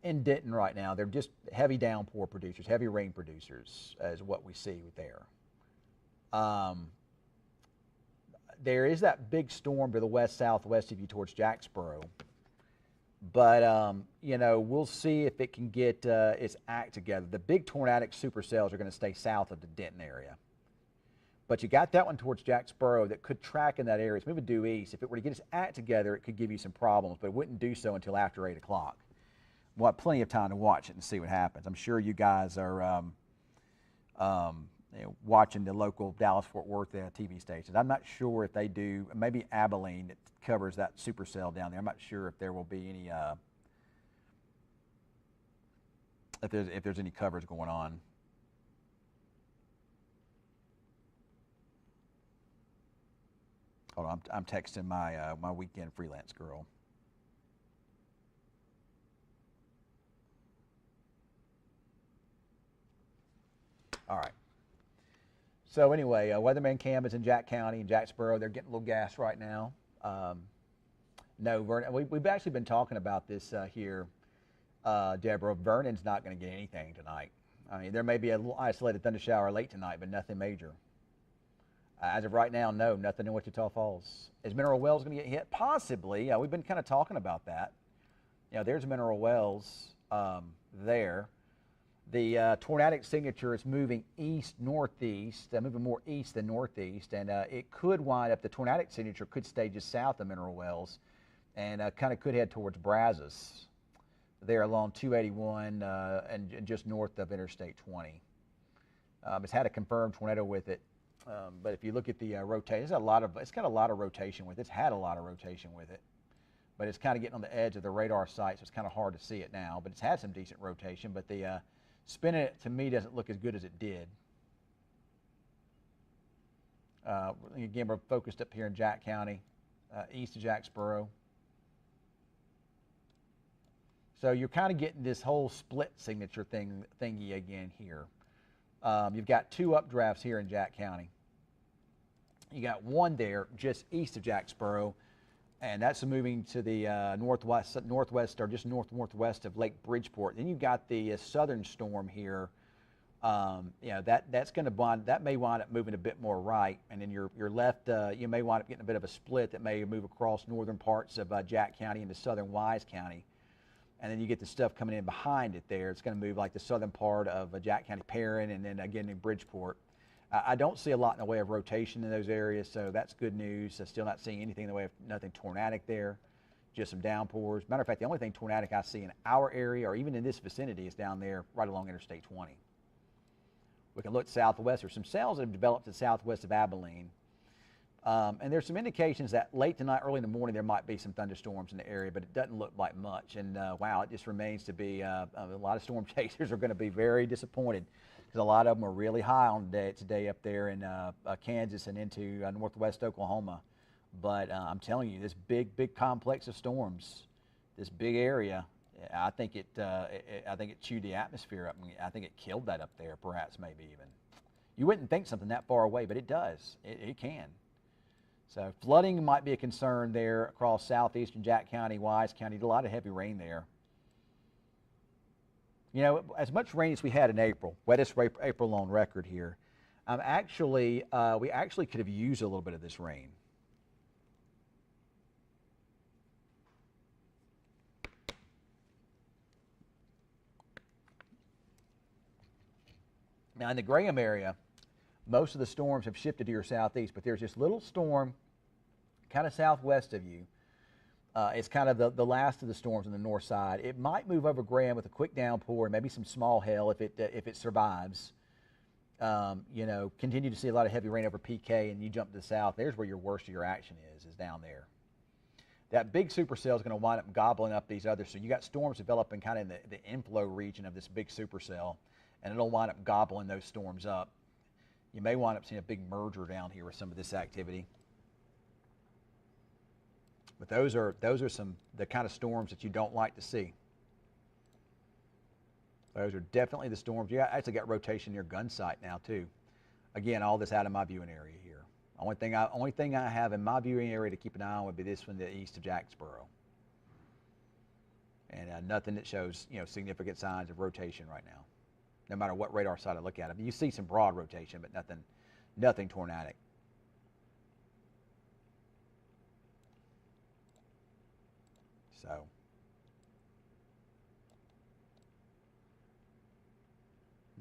in Denton right now. They're just heavy downpour producers, heavy rain producers, is what we see there. There is that big storm to the west-southwest of you towards Jacksboro. But, you know, we'll see if it can get its act together. The big tornadic supercells are going to stay south of the Denton area. But you got that one towards Jacksboro that could track in that area. It's moving due east. If it were to get its act together, it could give you some problems, but it wouldn't do so until after 8 o'clock. We'll have plenty of time to watch it and see what happens. I'm sure you guys are watching the local Dallas-Fort Worth TV stations. I'm not sure if they do. Maybe Abilene that covers that supercell down there. I'm not sure if there will be any if there's any coverage going on. Hold on, I'm texting my my weekend freelance girl. All right. So anyway, Weatherman Cam is in Jack County in Jacksboro. They're getting a little gas right now. No, Vernon, we've actually been talking about this here, Deborah. Vernon's not going to get anything tonight. I mean, there may be a little isolated thunder shower late tonight, but nothing major. As of right now, no, nothing in Wichita Falls. Is Mineral Wells going to get hit? Possibly. We've been kind of talking about that. You know, there's Mineral Wells there. The tornadic signature is moving east-northeast, moving more east than northeast, and it could wind up, the tornadic signature could stay just south of Mineral Wells and kind of could head towards Brazos there along 281 and just north of Interstate 20. It's had a confirmed tornado with it, but if you look at the rotation, it's got a lot of rotation with it. It's had a lot of rotation with it, but it's kind of getting on the edge of the radar site, so it's kind of hard to see it now, but it's had some decent rotation, but the spinning it, to me, doesn't look as good as it did. Again, we're focused up here in Jack County, east of Jacksboro. So you're kind of getting this whole split signature thingy again here. You've got two updrafts here in Jack County. You got one there just east of Jacksboro, and that's moving to the northwest or just northwest of Lake Bridgeport. Then you've got the southern storm here. You know, that may wind up moving a bit more right, and then your left, you may wind up getting a bit of a split that may move across northern parts of Jack County into southern Wise County. And then you get the stuff coming in behind it there. It's going to move like the southern part of Jack County Perrin, and then again in Bridgeport. I don't see a lot in the way of rotation in those areas, so that's good news. I'm still not seeing anything in the way of nothing tornadic there, just some downpours. Matter of fact, the only thing tornadic I see in our area or even in this vicinity is down there right along Interstate 20. We can look southwest. There's some cells that have developed to the southwest of Abilene. And there's some indications that late tonight, early in the morning, there might be some thunderstorms in the area, but it doesn't look like much. And wow, it just remains to be, a lot of storm chasers are going to be very disappointed because a lot of them are really high on today up there in Kansas and into northwest Oklahoma. But I'm telling you, this big complex of storms, this big area, I think it chewed the atmosphere up. I think it killed that up there, perhaps, maybe even. You wouldn't think something that far away, but it does. It can. So flooding might be a concern there across southeastern Jack County, Wise County. A lot of heavy rain there. You know, as much rain as we had in April, wettest April on record here, we actually could have used a little bit of this rain. Now in the Graham area, most of the storms have shifted to your southeast, but there's this little storm kind of southwest of you. It's kind of the last of the storms on the north side. It might move over Graham with a quick downpour and maybe some small hail if it survives. You know, continue to see a lot of heavy rain over PK, and you jump to the south. There's where your worst of your action is down there. That big supercell is going to wind up gobbling up these others. So you got storms developing kind of in the inflow region of this big supercell, and it'll wind up gobbling those storms up. You may wind up seeing a big merger down here with some of this activity. But those are the kind of storms that you don't like to see. Those are definitely the storms. You actually got rotation near Gunsight now too. Again, all this out of my viewing area here. Only thing I have in my viewing area to keep an eye on would be this one to the east of Jacksboro. And nothing that shows significant signs of rotation right now. No matter what radar side I look at. I mean, you see some broad rotation, but nothing tornadic. So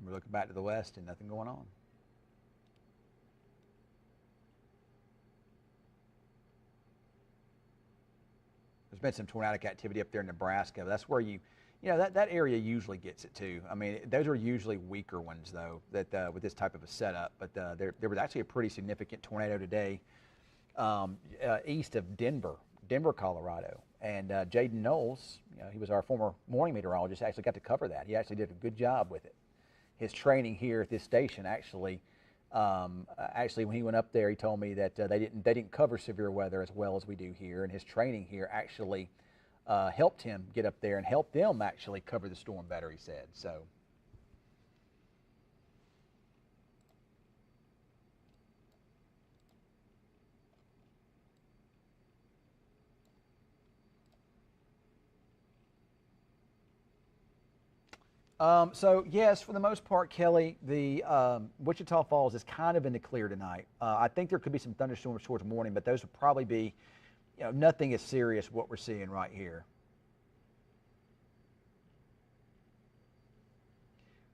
we're looking back to the west and nothing going on. been some tornadic activity up there in Nebraska. That's where that area usually gets it too. I mean, those are usually weaker ones though, that with this type of a setup. But there was actually a pretty significant tornado today east of Denver, Colorado. And Jaden Knowles, he was our former morning meteorologist, actually got to cover that. He actually did a good job with it. His training here at this station actually, when he went up there, he told me that they didn't cover severe weather as well as we do here, and his training here actually helped him get up there and helped them actually cover the storm better, he said. So. So yes, for the most part, Kelly, the Wichita Falls is kind of in the clear tonight. I think there could be some thunderstorms towards morning, but those would probably be, nothing as serious what we're seeing right here.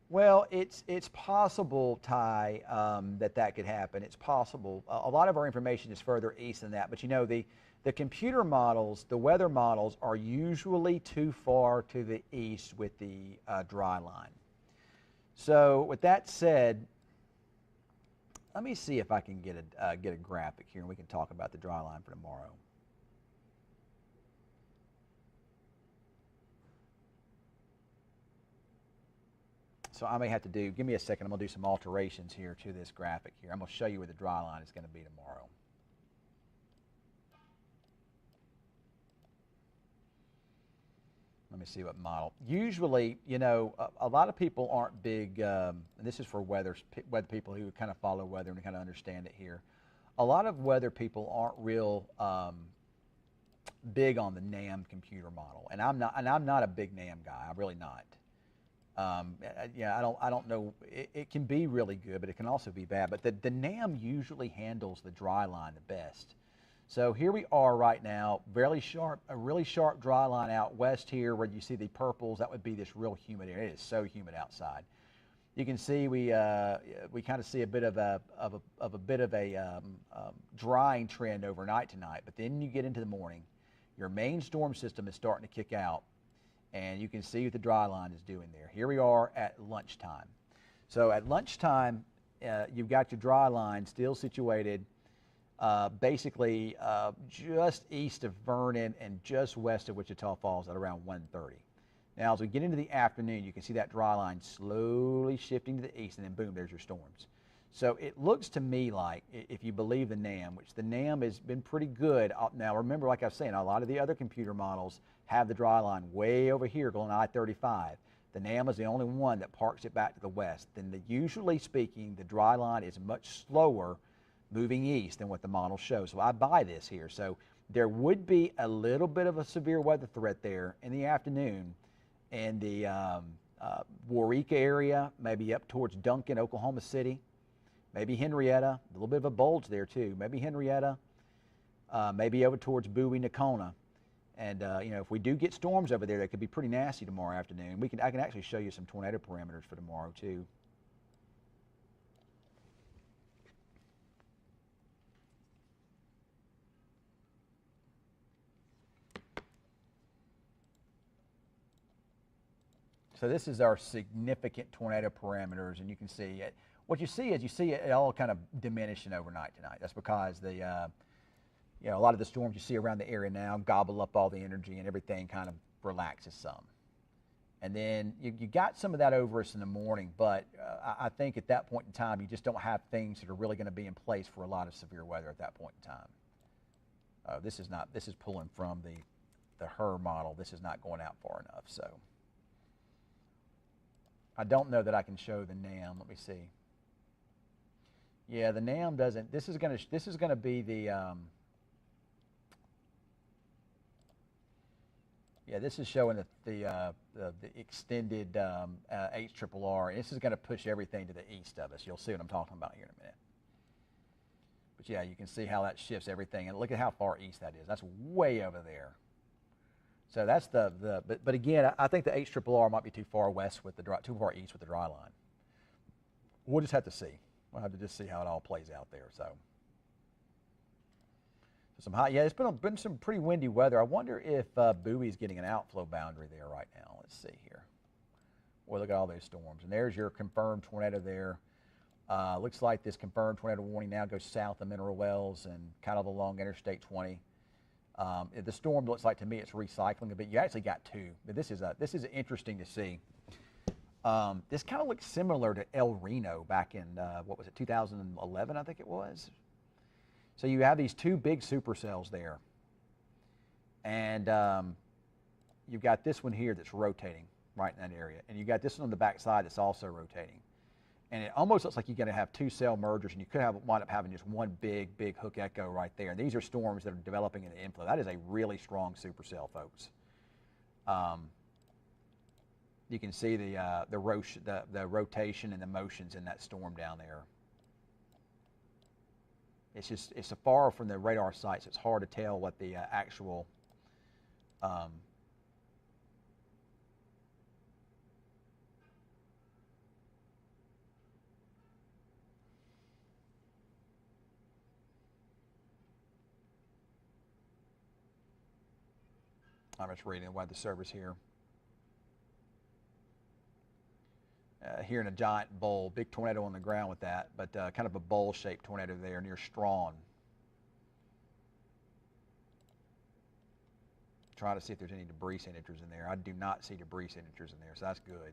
Well, it's possible, Ty, that could happen. It's possible. A lot of our information is further east than that, but the computer models, the weather models, are usually too far to the east with the dry line. So with that said, let me see if I can get a graphic here and we can talk about the dry line for tomorrow. So I may have to give me a second, I'm going to do some alterations here to this graphic here. I'm going to show you where the dry line is going to be tomorrow. Let me see what model. Usually, a lot of people aren't big, and this is for weather people who kind of follow weather and kind of understand it here. A lot of weather people aren't real big on the NAM computer model, and I'm not a big NAM guy. I'm really not. I don't know. It can be really good, but it can also be bad. But the NAM usually handles the dry line the best. So here we are right now, a really sharp dry line out west here where you see the purples. That would be this real humid area. It is so humid outside. You can see we kind of see a bit of a drying trend overnight tonight. But then you get into the morning, your main storm system is starting to kick out. And you can see what the dry line is doing there. Here we are at lunchtime. So at lunchtime, you've got your dry line still situated basically just east of Vernon and just west of Wichita Falls at around 1:30. Now, as we get into the afternoon, you can see that dry line slowly shifting to the east, and then boom, there's your storms. So it looks to me like, if you believe the NAM, which the NAM has been pretty good. Now, remember, like I was saying, a lot of the other computer models have the dry line way over here going I-35. The NAM is the only one that parks it back to the west. Then usually speaking, the dry line is much slower moving east than what the model shows. So I buy this here. So there would be a little bit of a severe weather threat there in the afternoon in the Waurika area, maybe up towards Duncan, Oklahoma City, maybe Henrietta, a little bit of a bulge there too, maybe Henrietta, maybe over towards Bowie, Nakona. And if we do get storms over there, that could be pretty nasty tomorrow afternoon. I can actually show you some tornado parameters for tomorrow too. So this is our significant tornado parameters, and you can see it. What you see it all kind of diminishing overnight tonight. That's because a lot of the storms you see around the area now gobble up all the energy and everything kind of relaxes some. And then you got some of that over us in the morning, but I think at that point in time, you just don't have things that are really going to be in place for a lot of severe weather at that point in time. This is pulling from the HER model. This is not going out far enough, so. I don't know that I can show the NAM. Let me see. Yeah, the NAM doesn't. This is gonna be the. Yeah, this is showing the extended HRRR. This is going to push everything to the east of us. You'll see what I'm talking about here in a minute. But yeah, you can see how that shifts everything, and look at how far east that is. That's way over there. So that's but again, I think the HRRR might be too far west with too far east with the dry line. We'll just have to see. We'll have to just see how it all plays out there. Some hot, yeah, it's been some pretty windy weather. I wonder if Bowie's getting an outflow boundary there right now. Let's see here. Boy, look at all those storms. And there's your confirmed tornado there. Looks like this confirmed tornado warning now goes south of Mineral Wells and kind of along Interstate 20. The storm looks like to me it's recycling a bit. You actually got two. But this is interesting to see. This kind of looks similar to El Reno back in what was it, 2011, I think it was. So you have these two big supercells there, and you've got this one here that's rotating right in that area, and you got this one on the back side that's also rotating. And it almost looks like you're going to have two cell mergers, and you could wind up having just one big hook echo right there. And these are storms that are developing in the inflow. That is a really strong supercell, folks. You can see the rotation and the motions in that storm down there. It's so far from the radar sites, it's hard to tell what the actual I'm just reading the weather service here. Here in a giant bowl, big tornado on the ground with that, but kind of a bowl-shaped tornado there near Strawn. Trying to see if there's any debris signatures in there. I do not see debris signatures in there, so that's good.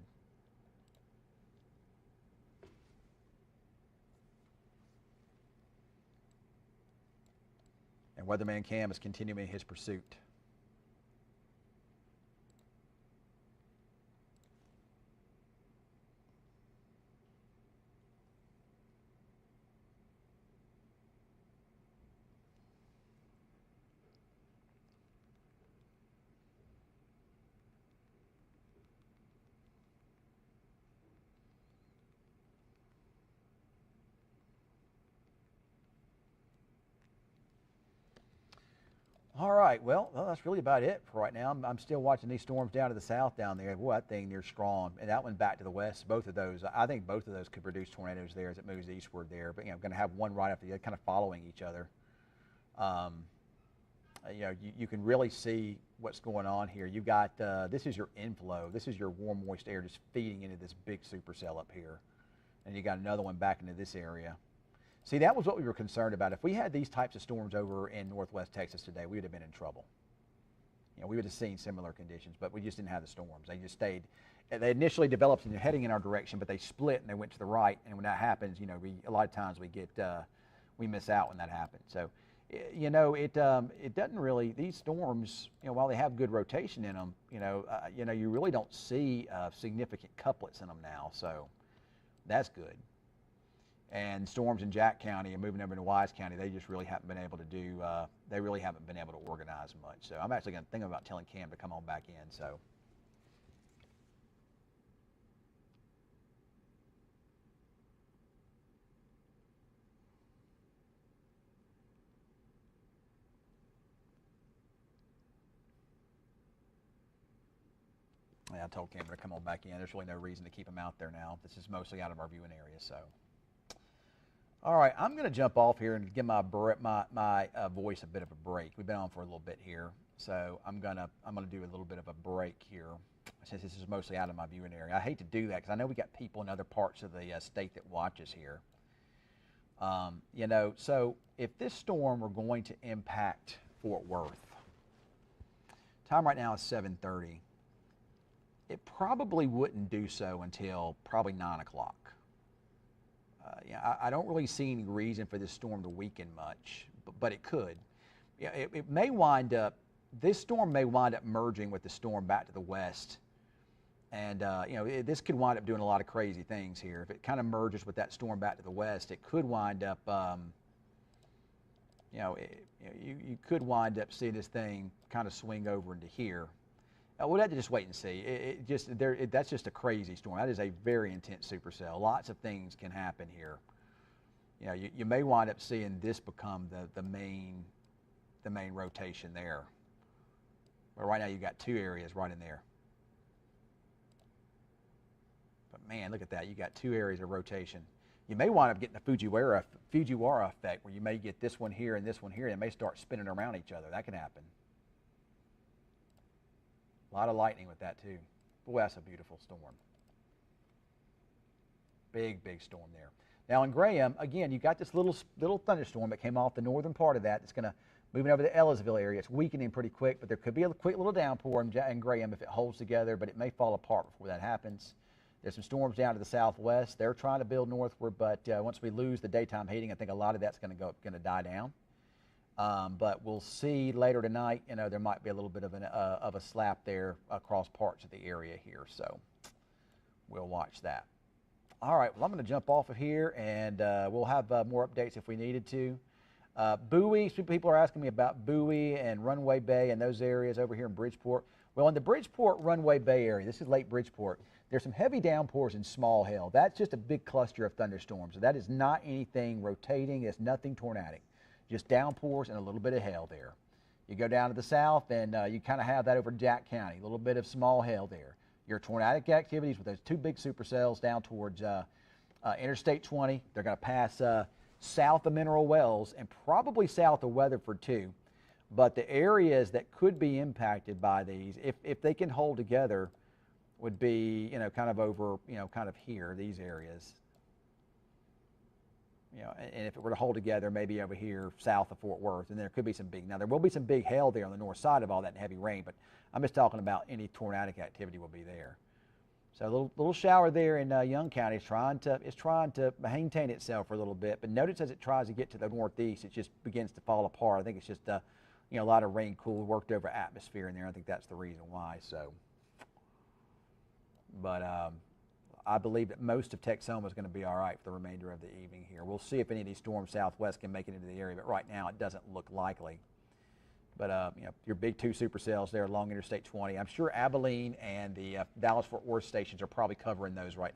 And Weatherman Cam is continuing his pursuit. All right, well, that's really about it for right now. I'm still watching these storms down to the south down there. Boy, that thing near Strawn, and that one back to the west. Both of those, I think both of those could produce tornadoes there as it moves eastward there. But, going to have one right after the other, kind of following each other. You can really see what's going on here. You've got, this is your inflow. This is your warm, moist air just feeding into this big supercell up here. And you got another one back into this area. See, that was what we were concerned about. If we had these types of storms over in northwest Texas today, we would have been in trouble. We would have seen similar conditions, but we just didn't have the storms. They just stayed. They initially developed and they're heading in our direction, but they split and they went to the right. And when that happens, a lot of times we miss out when that happens. So, it doesn't really, these storms, while they have good rotation in them, you really don't see significant couplets in them now. So that's good. And storms in Jack County and moving over into Wise County, they just really haven't been able to do, they really haven't been able to organize much. So I'm actually going to think about telling Cam to come on back in. So. Yeah, I told Cam to come on back in. There's really no reason to keep him out there now. This is mostly out of our viewing area, so. All right, I'm going to jump off here and give my voice a bit of a break. We've been on for a little bit here, so I'm gonna do a little bit of a break here since this is mostly out of my viewing area. I hate to do that because I know we got people in other parts of the state that watch us here. So if this storm were going to impact Fort Worth, time right now is 7:30. It probably wouldn't do so until probably 9 o'clock. I don't really see any reason for this storm to weaken much, but it could. It may wind up, this storm may wind up merging with the storm back to the west. And, this could wind up doing a lot of crazy things here. If it kind of merges with that storm back to the west, it could wind up, you could wind up seeing this thing kind of swing over into here. We'll have to just wait and see. That's just a crazy storm. That is a very intense supercell. Lots of things can happen here. You may wind up seeing this become the main rotation there. But right now you've got two areas right in there. But man, look at that. You got two areas of rotation. You may wind up getting a Fujiwara effect where you may get this one here and this one here, and they may start spinning around each other. That can happen. A lot of lightning with that too. Boy, that's a beautiful storm. Big, big storm there. Now in Graham, again, you got this little thunderstorm that came off the northern part of that. It's going to moving over the Ellisville area. It's weakening pretty quick, but there could be a quick little downpour in Graham if it holds together, but it may fall apart before that happens. There's some storms down to the southwest. They're trying to build northward, but once we lose the daytime heating, I think a lot of that's going to die down. But we'll see later tonight. You know, there might be a little bit of a slap there across parts of the area here, so we'll watch that. All right, well, I'm going to jump off of here, and we'll have more updates if we needed to. Bowie, people are asking me about Bowie and Runway Bay and those areas over here in Bridgeport. Well, in the Bridgeport Runway Bay area, this is Lake Bridgeport, there's some heavy downpours and small hail. That's just a big cluster of thunderstorms. So that is not anything rotating. It's nothing tornadic. Just downpours and a little bit of hail there. You go down to the south, and you kind of have that over Jack County, a little bit of small hail there. Your tornadic activities with those two big supercells down towards Interstate 20. They're going to pass south of Mineral Wells and probably south of Weatherford too. But the areas that could be impacted by these, if they can hold together, would be, you know, kind of over, you know, kind of here, these areas. You know, and if it were to hold together, maybe over here south of Fort Worth, and there could be some big, now there will be some big hail there on the north side of all that heavy rain, but I'm just talking about any tornadic activity will be there. So a little shower there in Young County is trying to maintain itself for a little bit, but notice as it tries to get to the northeast, it just begins to fall apart. I think it's just you know, a lot of rain cool worked over atmosphere in there. I think that's the reason why. So, but I believe that most of Texoma is going to be all right for the remainder of the evening here. We'll see if any of these storms southwest can make it into the area, but right now it doesn't look likely. But you know, your big two supercells there along Interstate 20. I'm sure Abilene and the Dallas-Fort Worth stations are probably covering those right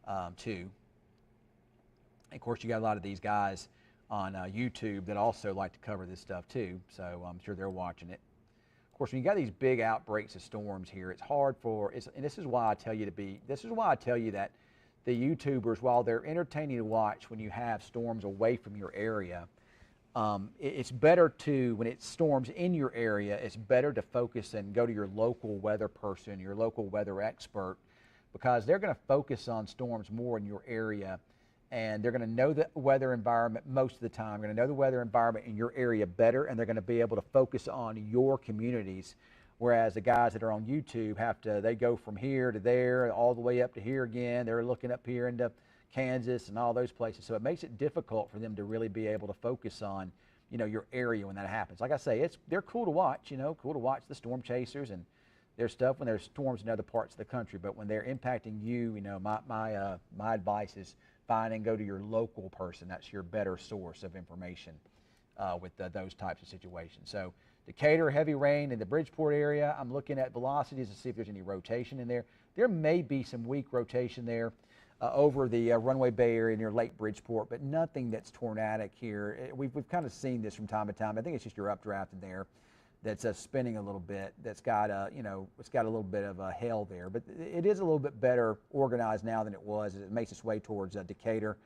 now, too. And of course, you got a lot of these guys on YouTube that also like to cover this stuff too, so I'm sure they're watching it. Of course, when you got these big outbreaks of storms here, it's hard and this is why I tell you that the YouTubers, while they're entertaining to watch when you have storms away from your area, it's better to, when it storms in your area, it's better to focus and go to your local weather person, your local weather expert, because they're going to focus on storms more in your area, and they're going to know the weather environment most of the time. They're going to know the weather environment in your area better, and they're going to be able to focus on your communities, whereas the guys that are on YouTube they go from here to there, all the way up to here again. They're looking up here into Kansas and all those places, so it makes it difficult for them to really be able to focus on, you know, your area when that happens. Like I say, they're cool to watch, you know, cool to watch the storm chasers and their stuff when there's storms in other parts of the country, but when they're impacting you, you know, my advice is find and go to your local person. That's your better source of information with those types of situations. So Decatur, heavy rain in the Bridgeport area. I'm looking at velocities to see if there's any rotation in there. There may be some weak rotation there over the Runway Bay area near Lake Bridgeport, but nothing that's tornadic here. We've kind of seen this from time to time. I think it's just your updraft in there that's spinning a little bit. That's got you know, it's got a little bit of hail there, but it is a little bit better organized now than it was. It makes its way towards Decatur,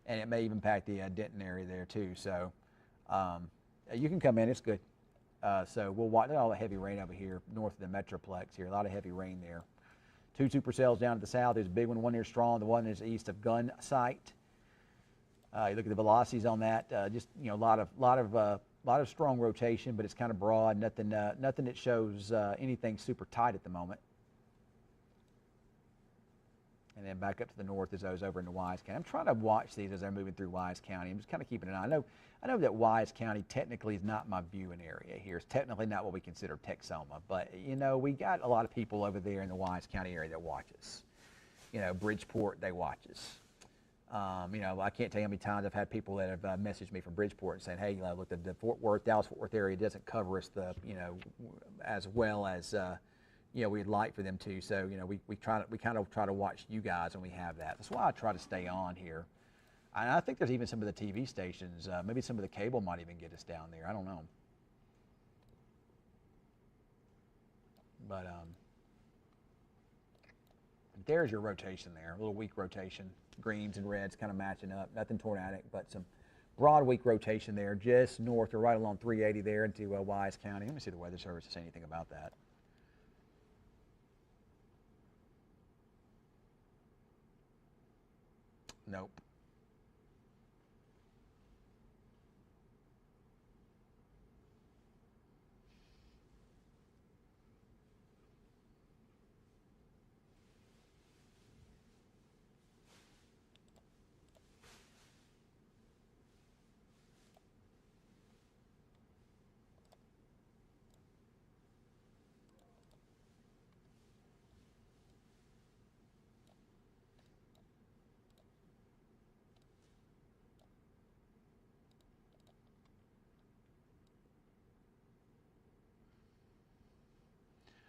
and it may even impact the Denton area there too. So you can come in. It's good. So we'll watch all the heavy rain over here north of the Metroplex here. A lot of heavy rain there. Two supercells down to the south. There's a big one. One near Strong. The one is east of Gun Site. You look at the velocities on that. Just, you know, a lot of strong rotation, but it's kind of broad. Nothing that shows anything super tight at the moment. And then back up to the north is those over into Wise County. I'm trying to watch these as they're moving through Wise County. I'm just kind of keeping an eye. I know that Wise County technically is not my viewing area here. It's technically not what we consider Texoma, but you know, we got a lot of people over there in the Wise County area that watch us. You know, Bridgeport, they watch us. You know, I can't tell you how many times I've had people that have messaged me from Bridgeport and saying, hey, look, the Fort Worth, Dallas-Fort Worth area doesn't cover us you know, as well as you know, we'd like for them to. So, you know, we kind of try to watch you guys when we have that. That's why I try to stay on here. And I think there's even some of the TV stations, maybe some of the cable might even get us down there. I don't know. But there's your rotation there, a little weak rotation. greens and reds kind of matching up. Nothing tornadic, but some broad weak rotation there, just north or right along 380 there into Wise County. Let me see the Weather Service to say anything about that. Nope.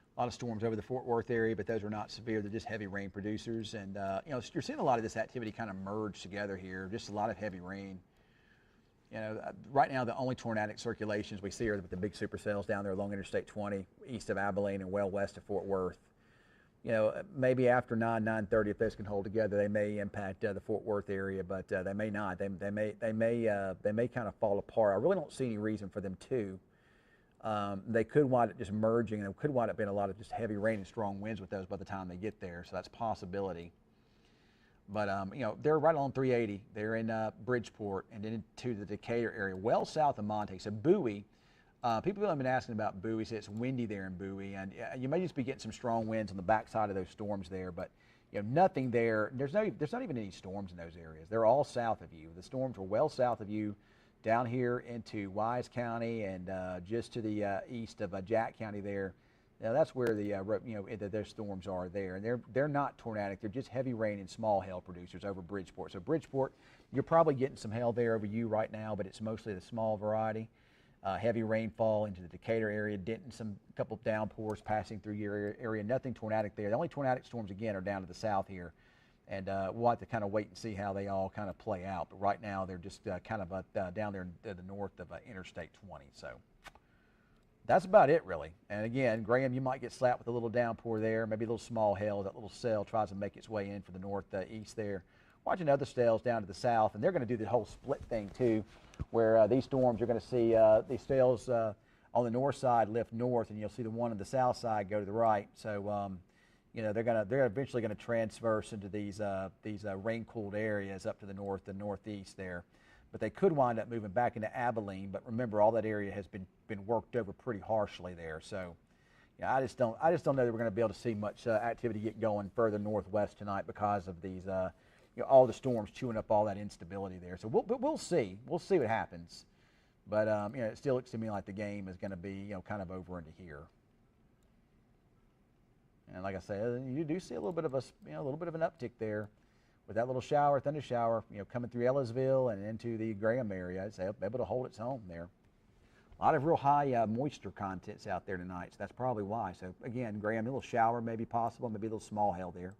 A lot of storms over the Fort Worth area, but those are not severe. They're just heavy rain producers. And, you're seeing a lot of this activity kind of merge together here, just a lot of heavy rain. Right now the only tornadic circulations we see are with the big supercells down there along Interstate 20, east of Abilene and well west of Fort Worth. Maybe after 9:30, if those can hold together, they may impact the Fort Worth area, but they may not. They may kind of fall apart. I really don't see any reason for them to. They could wind up just merging, and it could wind up being a lot of just heavy rain and strong winds with those by the time they get there. So that's a possibility. But they're right along 380. They're in Bridgeport and then into the Decatur area, well south of Monte. So Bowie. People have been asking about Bowie. Say it's windy there in Bowie, and you may just be getting some strong winds on the backside of those storms there. But nothing there. There's not even any storms in those areas. They're all south of you. The storms are well south of you, down here into Wise County and just to the east of Jack County there. Now that's where their storms are there, and they're not tornadic. They're just heavy rain and small hail producers over Bridgeport. So Bridgeport, you're probably getting some hail there over you right now, but it's mostly the small variety. Heavy rainfall into the Decatur area, Denton, a couple of downpours passing through your area. Nothing tornadic there. The only tornadic storms again are down to the south here, and we'll have to kind of wait and see how they all kind of play out. But right now they're just kind of down there to the north of Interstate 20. So that's about it, really. And again, Graham, you might get slapped with a little downpour there, maybe a little small hail. That little cell tries to make its way in for the northeast there. Watching other cells down to the south, and they're going to do the whole split thing too, where these storms you're going to see these cells on the north side lift north, and you'll see the one on the south side go to the right. So they're eventually going to transverse into these rain-cooled areas up to the north and northeast there. But they could wind up moving back into Abilene. But remember, all that area has been worked over pretty harshly there. So I just don't know that we're going to be able to see much activity get going further northwest tonight because of these all the storms chewing up all that instability there. So we'll see what happens. But it still looks to me like the game is going to be kind of over into here. And like I said, you do see a little bit of an uptick there with that little thunder shower, coming through Ellisville and into the Graham area. It's able to hold its own there. A lot of real high moisture contents out there tonight, so that's probably why. So again, Graham, a little shower may be possible, maybe a little small hail there.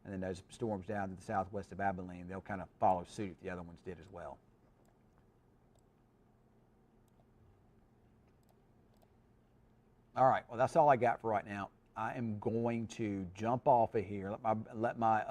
And then those storms down to the southwest of Abilene, they'll kind of follow suit. The other ones did as well. All right, well, that's all I got for right now. I am going to jump off of here, let my